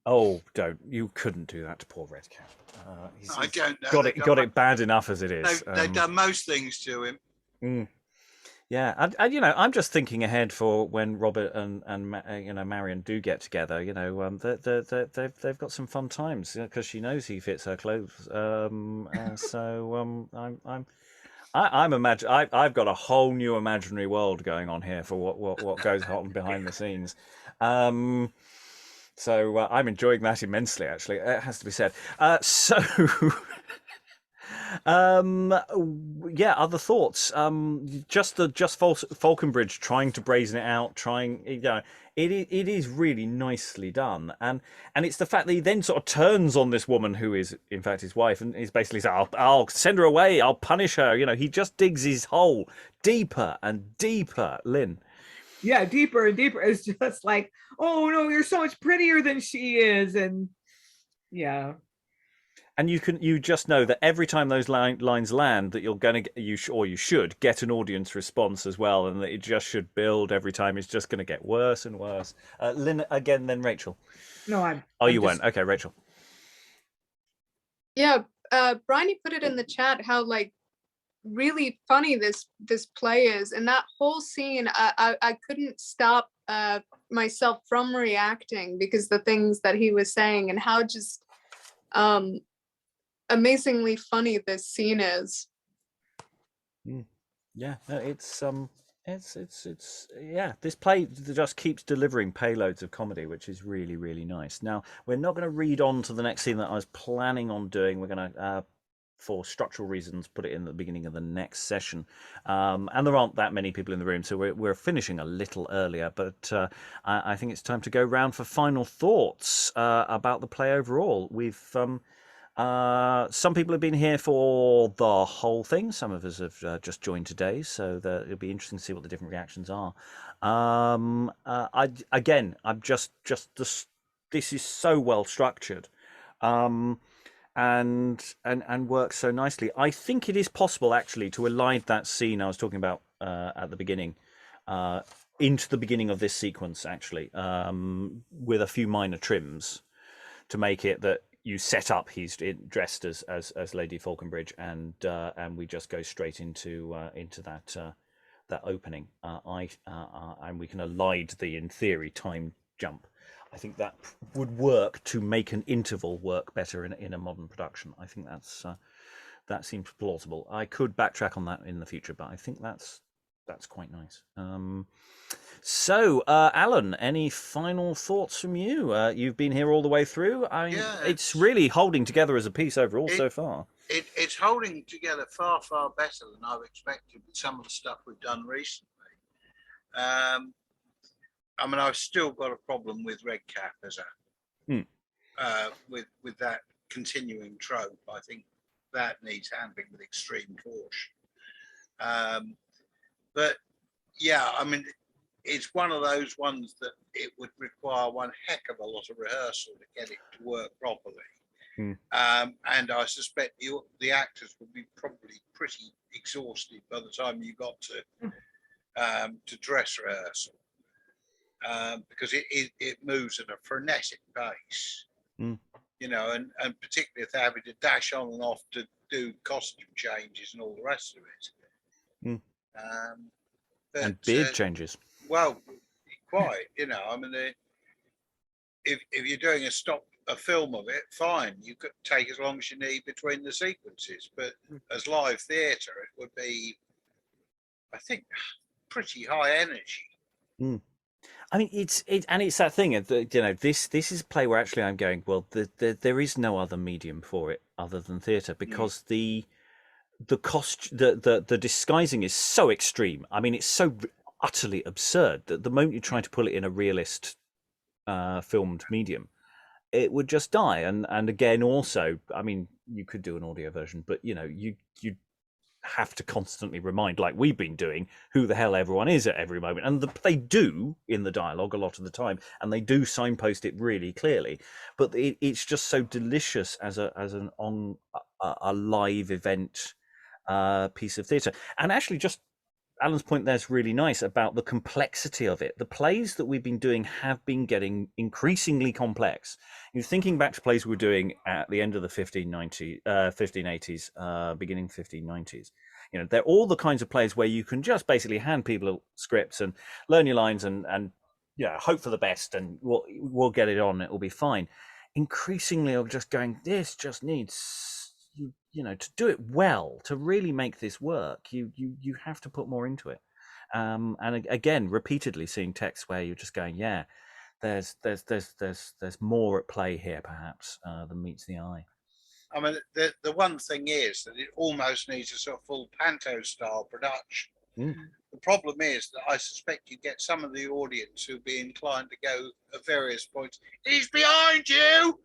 Oh, don't! You couldn't do that to poor Redcap. I don't know. Got it bad enough as it is. They've done most things to him. Yeah, and I'm just thinking ahead for when Robert and Marion do get together. They've got some fun times because she knows he fits her clothes. I've got a whole new imaginary world going on here for what goes on behind the scenes. So I'm enjoying that immensely. Actually, it has to be said. Yeah, other thoughts. Just Fauconbridge trying to brazen it out, it is really nicely done, and it's the fact that he then sort of turns on this woman who is in fact his wife, and is basically saying, I'll send her away, I'll punish her. He just digs his hole deeper and deeper. Lynn. Yeah, deeper and deeper. It's just like, oh no, you're so much prettier than she is, and yeah. And you just know that every time those lines land, that you're going to you should get an audience response as well, and that it just should build every time. It's just going to get worse and worse. Lynn again, then Rachel. No, I'm. You went. Okay, Rachel. Yeah, Briony put it in the chat how really funny this play is, and that whole scene, I couldn't stop myself from reacting because the things that he was saying and how just amazingly funny this scene is. Yeah, no, it's this play just keeps delivering payloads of comedy, which is really, really nice. Now, we're not going to read on to the next scene that I was planning on doing. We're going to for structural reasons put it in the beginning of the next session, and there aren't that many people in the room, so we're finishing a little earlier, but I think it's time to go round for final thoughts about the play overall. We've some people have been here for the whole thing. Some of us have just joined today, so it'll be interesting to see what the different reactions are. This is so well structured, and works so nicely. I think it is possible actually to elide that scene I was talking about at the beginning into the beginning of this sequence actually, with a few minor trims to make it that you set up he's dressed as Lady Fauconbridge, and we just go straight into that opening. And we can elide the, in theory, time jump. I think that would work to make an interval work better in a modern production. I think that seems plausible. I could backtrack on that in the future, but I think that's quite nice. So, Alan, any final thoughts from you? You've been here all the way through. It's really holding together as a piece overall so far. It's holding together far, far better than I've expected with some of the stuff we've done recently. I've still got a problem with Redcap as with that continuing trope. I think that needs handling with extreme caution. But yeah, I mean, it's one of those ones that it would require one heck of a lot of rehearsal to get it to work properly. And I suspect the actors would be probably pretty exhausted by the time you got to dress rehearsal, because it moves at a frenetic pace. You know, and particularly if they're having to dash on and off to do costume changes and all the rest of it. But, And beard changes. Well, quite. You know, I mean, if you're doing a film of it, fine, you could take as long as you need between the sequences. But as live theatre, it would be, I think, pretty high energy. I mean, it's that thing. You know, this is a play where actually I'm going, well, there is no other medium for it other than theatre, because the disguising is so extreme. I mean, it's so utterly absurd that the moment you try to pull it in a realist filmed medium, it would just die. And again, also, I mean, you could do an audio version, but you know, you have to constantly remind, like we've been doing, who the hell everyone is at every moment, and they do in the dialogue a lot of the time, and they do signpost it really clearly. But it's just so delicious as a live event piece of theatre. And actually, just Alan's point there's really nice about the complexity of it. The plays that we've been doing have been getting increasingly complex. You're thinking back to plays we were doing at the end of the 1580s, beginning 1590s. You know, they're all the kinds of plays where you can just basically hand people scripts and learn your lines and yeah, hope for the best, and we'll get it on. It'll be fine. Increasingly, I'm just going, this just needs, you know, to do it well, to really make this work, you have to put more into it. And again, repeatedly seeing texts where you're just going, yeah, there's more at play here perhaps than meets the eye. I mean, the one thing is that it almost needs a sort of full panto style production. The problem is that I suspect you get some of the audience who'll be inclined to go at various points, he's behind you.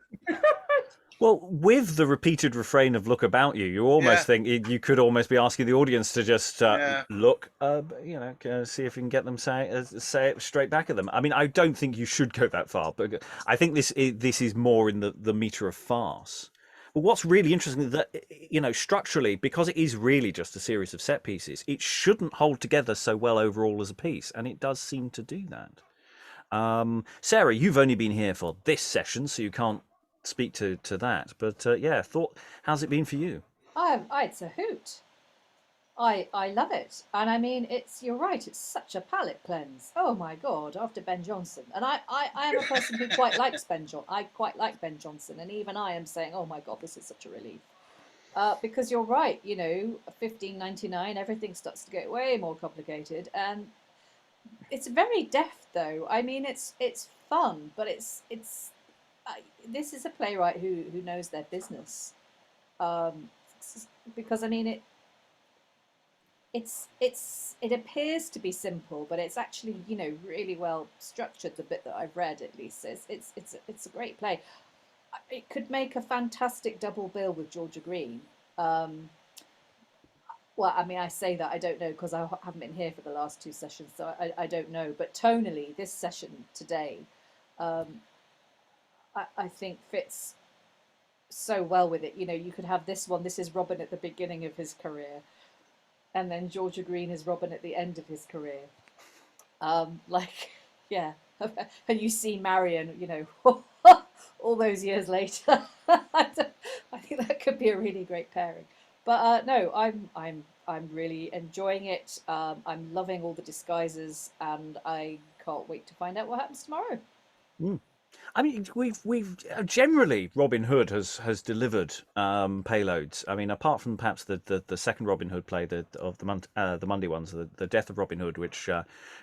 Well, with the repeated refrain of "look about you," you almost think you could almost be asking the audience to just look, you know, see if you can get them say it straight back at them. I mean, I don't think you should go that far, but I think this is more in the meter of farce. But what's really interesting is that, you know, structurally, because it is really just a series of set pieces, it shouldn't hold together so well overall as a piece, and it does seem to do that. Sarah, you've only been here for this session, so you can't speak to that, but yeah, how's it been for you? It's a hoot. I love it, and I mean, you're right, it's such a palate cleanse. Oh my god, after Ben Jonson, and I am a person who quite likes I quite like Ben Jonson, and even I am saying, oh my god, this is such a relief, because you're right, you know, 1599, everything starts to get way more complicated, and it's very deft though. I mean, it's fun, but this is a playwright who knows their business, because I mean it appears to be simple, but it's actually, you know, really well structured. The bit that I've read, at least, it's a great play. It could make a fantastic double bill with Georgia Green. Well, I mean, I say that, I don't know, because I haven't been here for the last two sessions, so I don't know. But tonally, this session today, I think fits so well with it. You know, you could have this one. This is Robin at the beginning of his career, and then Georgia Green is Robin at the end of his career. Like, yeah, and you see Marion, you know, all those years later. I think that could be a really great pairing. But no, I'm really enjoying it. I'm loving all the disguises, and I can't wait to find out what happens tomorrow. I mean, we've generally Robin Hood has delivered payloads. I mean, apart from perhaps the second Robin Hood play, the Monday ones, the Death of Robin Hood, which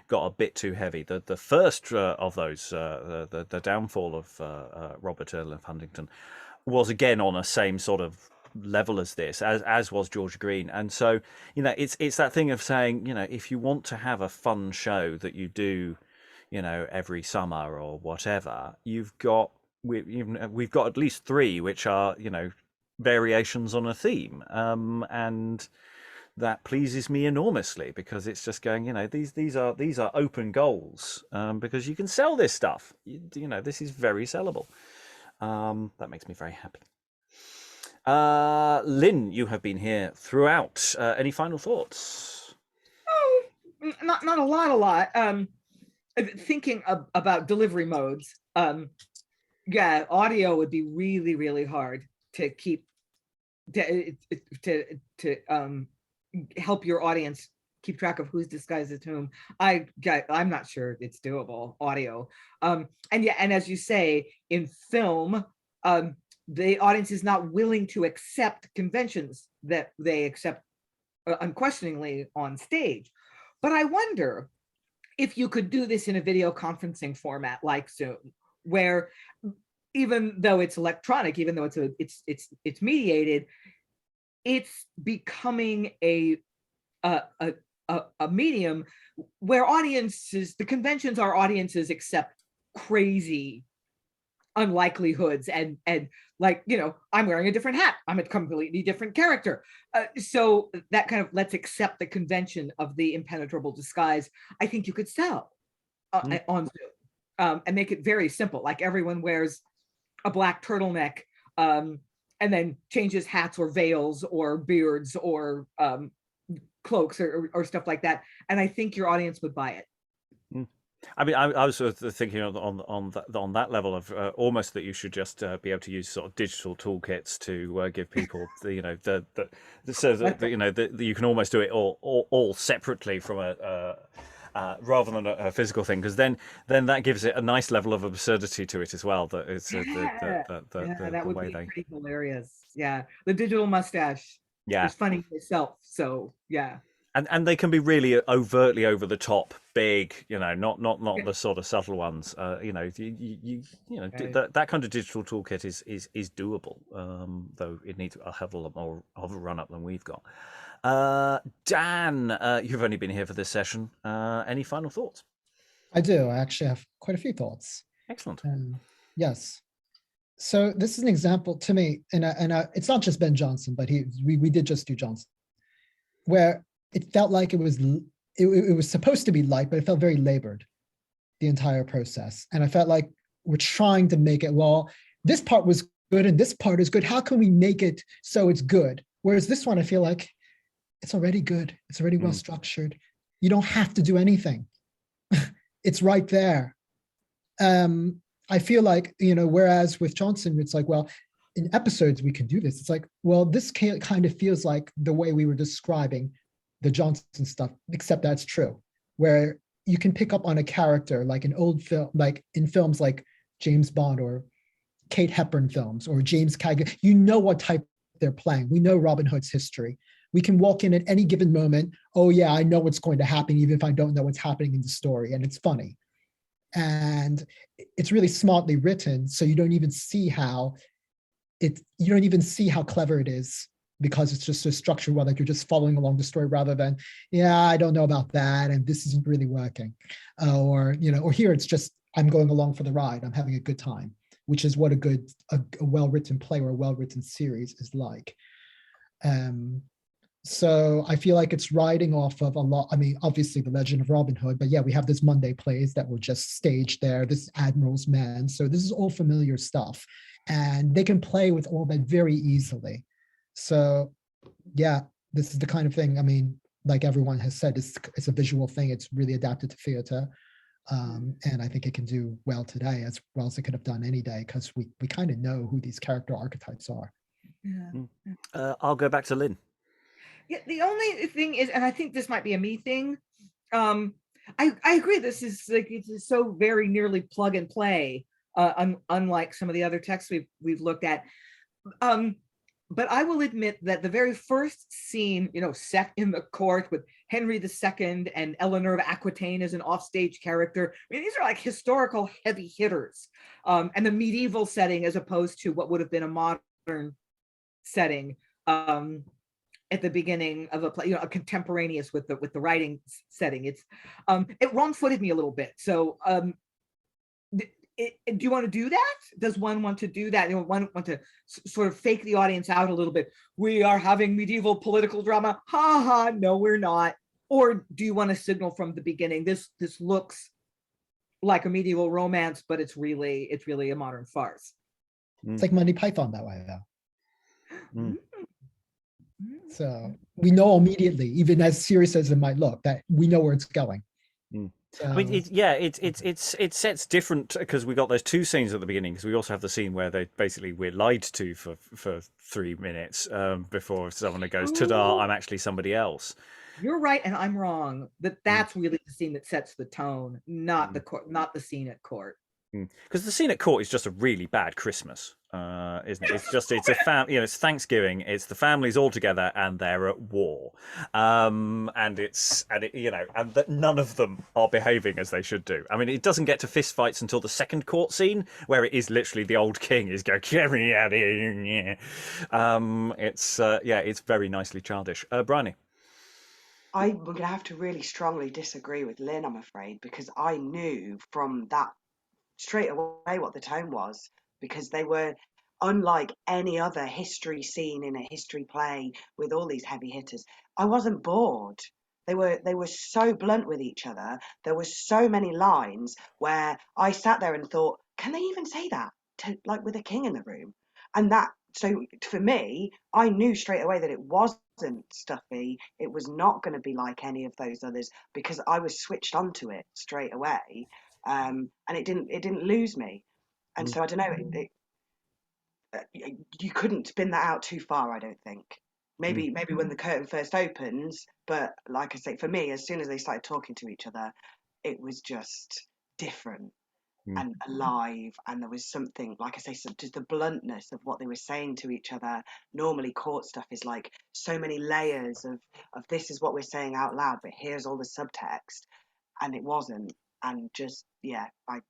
got a bit too heavy. The first of those, the downfall of Robert Earl of Huntingdon, was again on a same sort of level as this, as was George Green. And so, you know, it's that thing of saying, you know, if you want to have a fun show that you do, you know, every summer or whatever, you've got we've got at least 3 which are, variations on a theme, and that pleases me enormously, because it's just going, these are open goals, because you can sell this stuff. This is very sellable. That makes me very happy. Lynn, you have been here throughout. Any final thoughts? Oh, not a lot. Thinking about delivery modes. Yeah, audio would be really, really hard to keep to help your audience keep track of who's disguised as whom. I'm not sure it's doable, audio. And as you say, in film, the audience is not willing to accept conventions that they accept unquestioningly on stage. But I wonder if you could do this in a video conferencing format like Zoom, where even though it's electronic, even though it's mediated, it's becoming a medium where audiences, the conventions are audiences accept crazy unlikelihoods and like, I'm wearing a different hat, I'm a completely different character, so that kind of let's accept the convention of the impenetrable disguise. I think you could sell on Zoom, and make it very simple, like everyone wears a black turtleneck, and then changes hats or veils or beards or cloaks or stuff like that, and I think your audience would buy it. I mean, I was sort of thinking on that level of almost that you should just be able to use sort of digital toolkits to give people so that you can almost do it all separately from rather than a physical thing, because then that gives it a nice level of absurdity to it as well. That it's that would way be they... pretty hilarious. Yeah, the digital mustache. Yeah, is funny itself. So yeah. And they can be really overtly over the top, big, not the sort of subtle ones. That kind of digital toolkit is doable, though it needs a hell of a lot more of a run up than we've got. Dan, you've only been here for this session. Any final thoughts? I do. I actually have quite a few thoughts. Excellent. Yes. So this is an example to me, and it's not just Ben Jonson, but we did just do Jonson, where it felt like it was supposed to be light, but it felt very labored, the entire process. And I felt like we're trying to make it, well, this part was good and this part is good. How can we make it so it's good? Whereas this one, I feel like it's already good. It's already well structured. You don't have to do anything. It's right there. I feel like, whereas with Jonson, it's like, well, in episodes we can do this. It's like, well, this kind of feels like the way we were describing the Jonson stuff, except that's true, where you can pick up on a character like an old film, like in films like James Bond or Kate Hepburn films or James Cagney. What type they're playing. We know Robin Hood's history. We can walk in at any given moment. Oh yeah, I know what's going to happen, even if I don't know what's happening in the story, and it's funny. And it's really smartly written, so you don't even see how clever it is, because it's just so structured well, like you're just following along the story rather than, I don't know about that, and this isn't really working. Or here it's just, I'm going along for the ride, I'm having a good time, which is what a well-written play or a well-written series is like. So I feel like it's riding off of a lot. I mean, obviously the Legend of Robin Hood, but yeah, we have this Monday plays that were just staged there, this Admiral's Men. So this is all familiar stuff, and they can play with all that very easily. So yeah, this is the kind of thing, I mean, like everyone has said, it's a visual thing. It's really adapted to theater. And I think it can do well today as well as it could have done any day, because we kind of know who these character archetypes are. Yeah. I'll go back to Lynn. Yeah, the only thing is, and I think this might be a me thing, I agree, this is like, it's so very nearly plug and play, unlike some of the other texts we've looked at. But I will admit that the very first scene, set in the court with Henry II and Eleanor of Aquitaine as an offstage character, I mean, these are like historical heavy hitters, and the medieval setting as opposed to what would have been a modern setting at the beginning of a play, a contemporaneous with the writing setting. It's it wrong-footed me a little bit. So do you want to do that? Does one want to do that? One want to sort of fake the audience out a little bit? We are having medieval political drama. Ha ha. No, we're not. Or do you want to signal from the beginning? This looks like a medieval romance, but it's really a modern farce. It's like Monty Python that way, though. Mm. So we know immediately, even as serious as it might look, that we know where it's going. So, I mean, it sets different, because we got those two scenes at the beginning, because we also have the scene where we're lied to for 3 minutes before someone goes, ta-da, I'm actually somebody else. You're right, and I'm wrong. That's really the scene that sets the tone, not the scene at court. Because the scene at court is just a really bad Christmas, isn't it? It's a it's Thanksgiving. It's the families all together and they're at war, and that none of them are behaving as they should do. I mean, it doesn't get to fist fights until the second court scene, where it is literally the old king is going, "Get me out of here!" It's very nicely childish. Briony. I'm going to have to really strongly disagree with Lynn, I'm afraid, because I knew from that straight away what the tone was, because they were unlike any other history scene in a history play with all these heavy hitters. I wasn't bored. They were so blunt with each other. There were so many lines where I sat there and thought, can they even say that like with a king in the room? And that, so for me, I knew straight away that it wasn't stuffy. It was not going to be like any of those others, because I was switched onto it straight away. And it didn't lose me, and so I don't know. You couldn't spin that out too far, I don't think. Maybe when the curtain first opens, but like I say, for me, as soon as they started talking to each other, it was just different and alive, and there was something, like I say, just the bluntness of what they were saying to each other. Normally, court stuff is like so many layers of this is what we're saying out loud, but here's all the subtext, and it wasn't. And just, I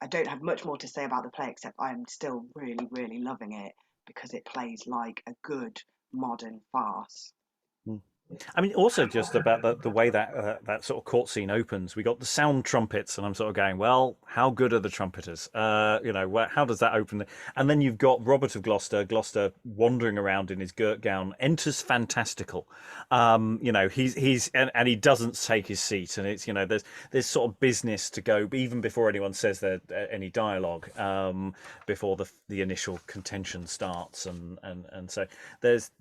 don't have much more to say about the play, except I'm still really, really loving it, because it plays like a good modern farce. I mean, also just about the way that that sort of court scene opens. We got the sound trumpets, and I'm sort of going, well, how good are the trumpeters? How does that open? And then you've got Robert of Gloucester wandering around in his girt gown, enters fantastical. He's and he doesn't take his seat, and it's there's sort of business to go even before anyone says there any dialogue, before the initial contention starts, and so there's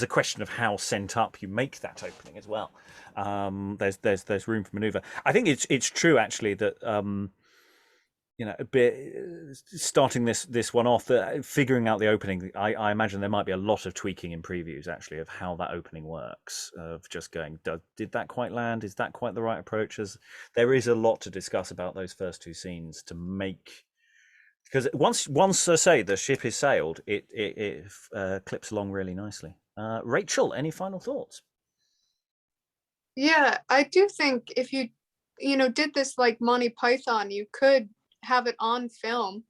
a question of how sent up you make that opening as well. There's room for maneuver. I think it's true actually that a bit starting this one off, figuring out the opening. I imagine there might be a lot of tweaking in previews actually of how that opening works. Of just going, did that quite land? Is that quite the right approach? There is a lot to discuss about those first two scenes to make. Because once I say the ship is sailed, it clips along really nicely. Rachael, any final thoughts? Yeah, I do think if you did this like Monty Python, you could have it on film.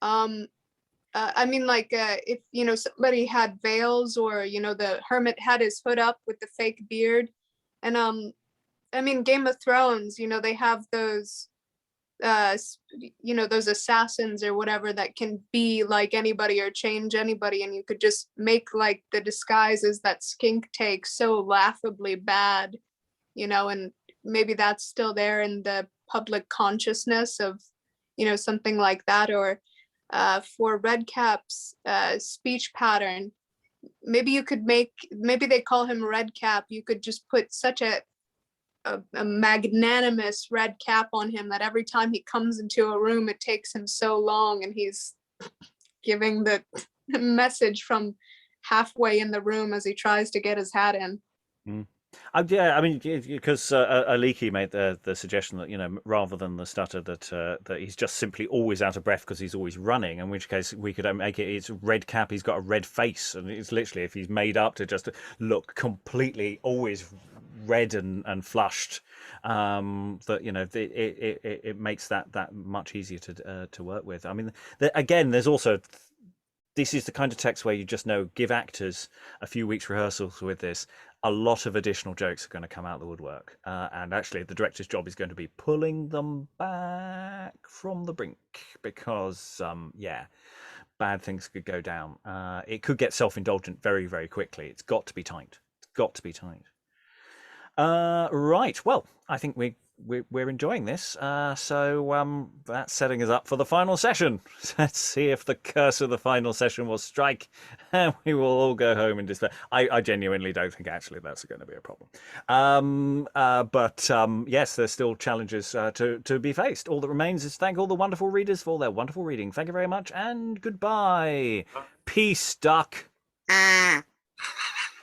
I mean, like if somebody had veils, or the hermit had his hood up with the fake beard, and I mean, Game of Thrones, they have those those assassins or whatever that can be like anybody or change anybody, and you could just make like the disguises that Skink takes so laughably bad, and maybe that's still there in the public consciousness of something like that. Or for Redcap's speech pattern, maybe you could maybe they call him Redcap, you could just put such a magnanimous red cap on him that every time he comes into a room it takes him so long, and he's giving the message from halfway in the room as he tries to get his hat in. Yeah, I mean, because Aliki made the suggestion that rather than the stutter, that he's just simply always out of breath because he's always running. In which case, we could make it's red cap. He's got a red face, and it's literally if he's made up to just look completely always red and flushed, that it makes that much easier to work with. I mean, again, there's also this is the kind of text where you just know, give actors a few weeks rehearsals with this. A lot of additional jokes are going to come out of the woodwork. And actually, the director's job is going to be pulling them back from the brink because, bad things could go down. It could get self-indulgent very, very quickly. It's got to be tight. It's got to be tight. Right. Well, I think we're enjoying this. So that's setting us up for the final session. Let's see if the curse of the final session will strike, and we will all go home in despair. I genuinely don't think actually that's going to be a problem. But yes, there's still challenges to be faced. All that remains is to thank all the wonderful readers for their wonderful reading. Thank you very much, and goodbye. Peace, duck. Ah.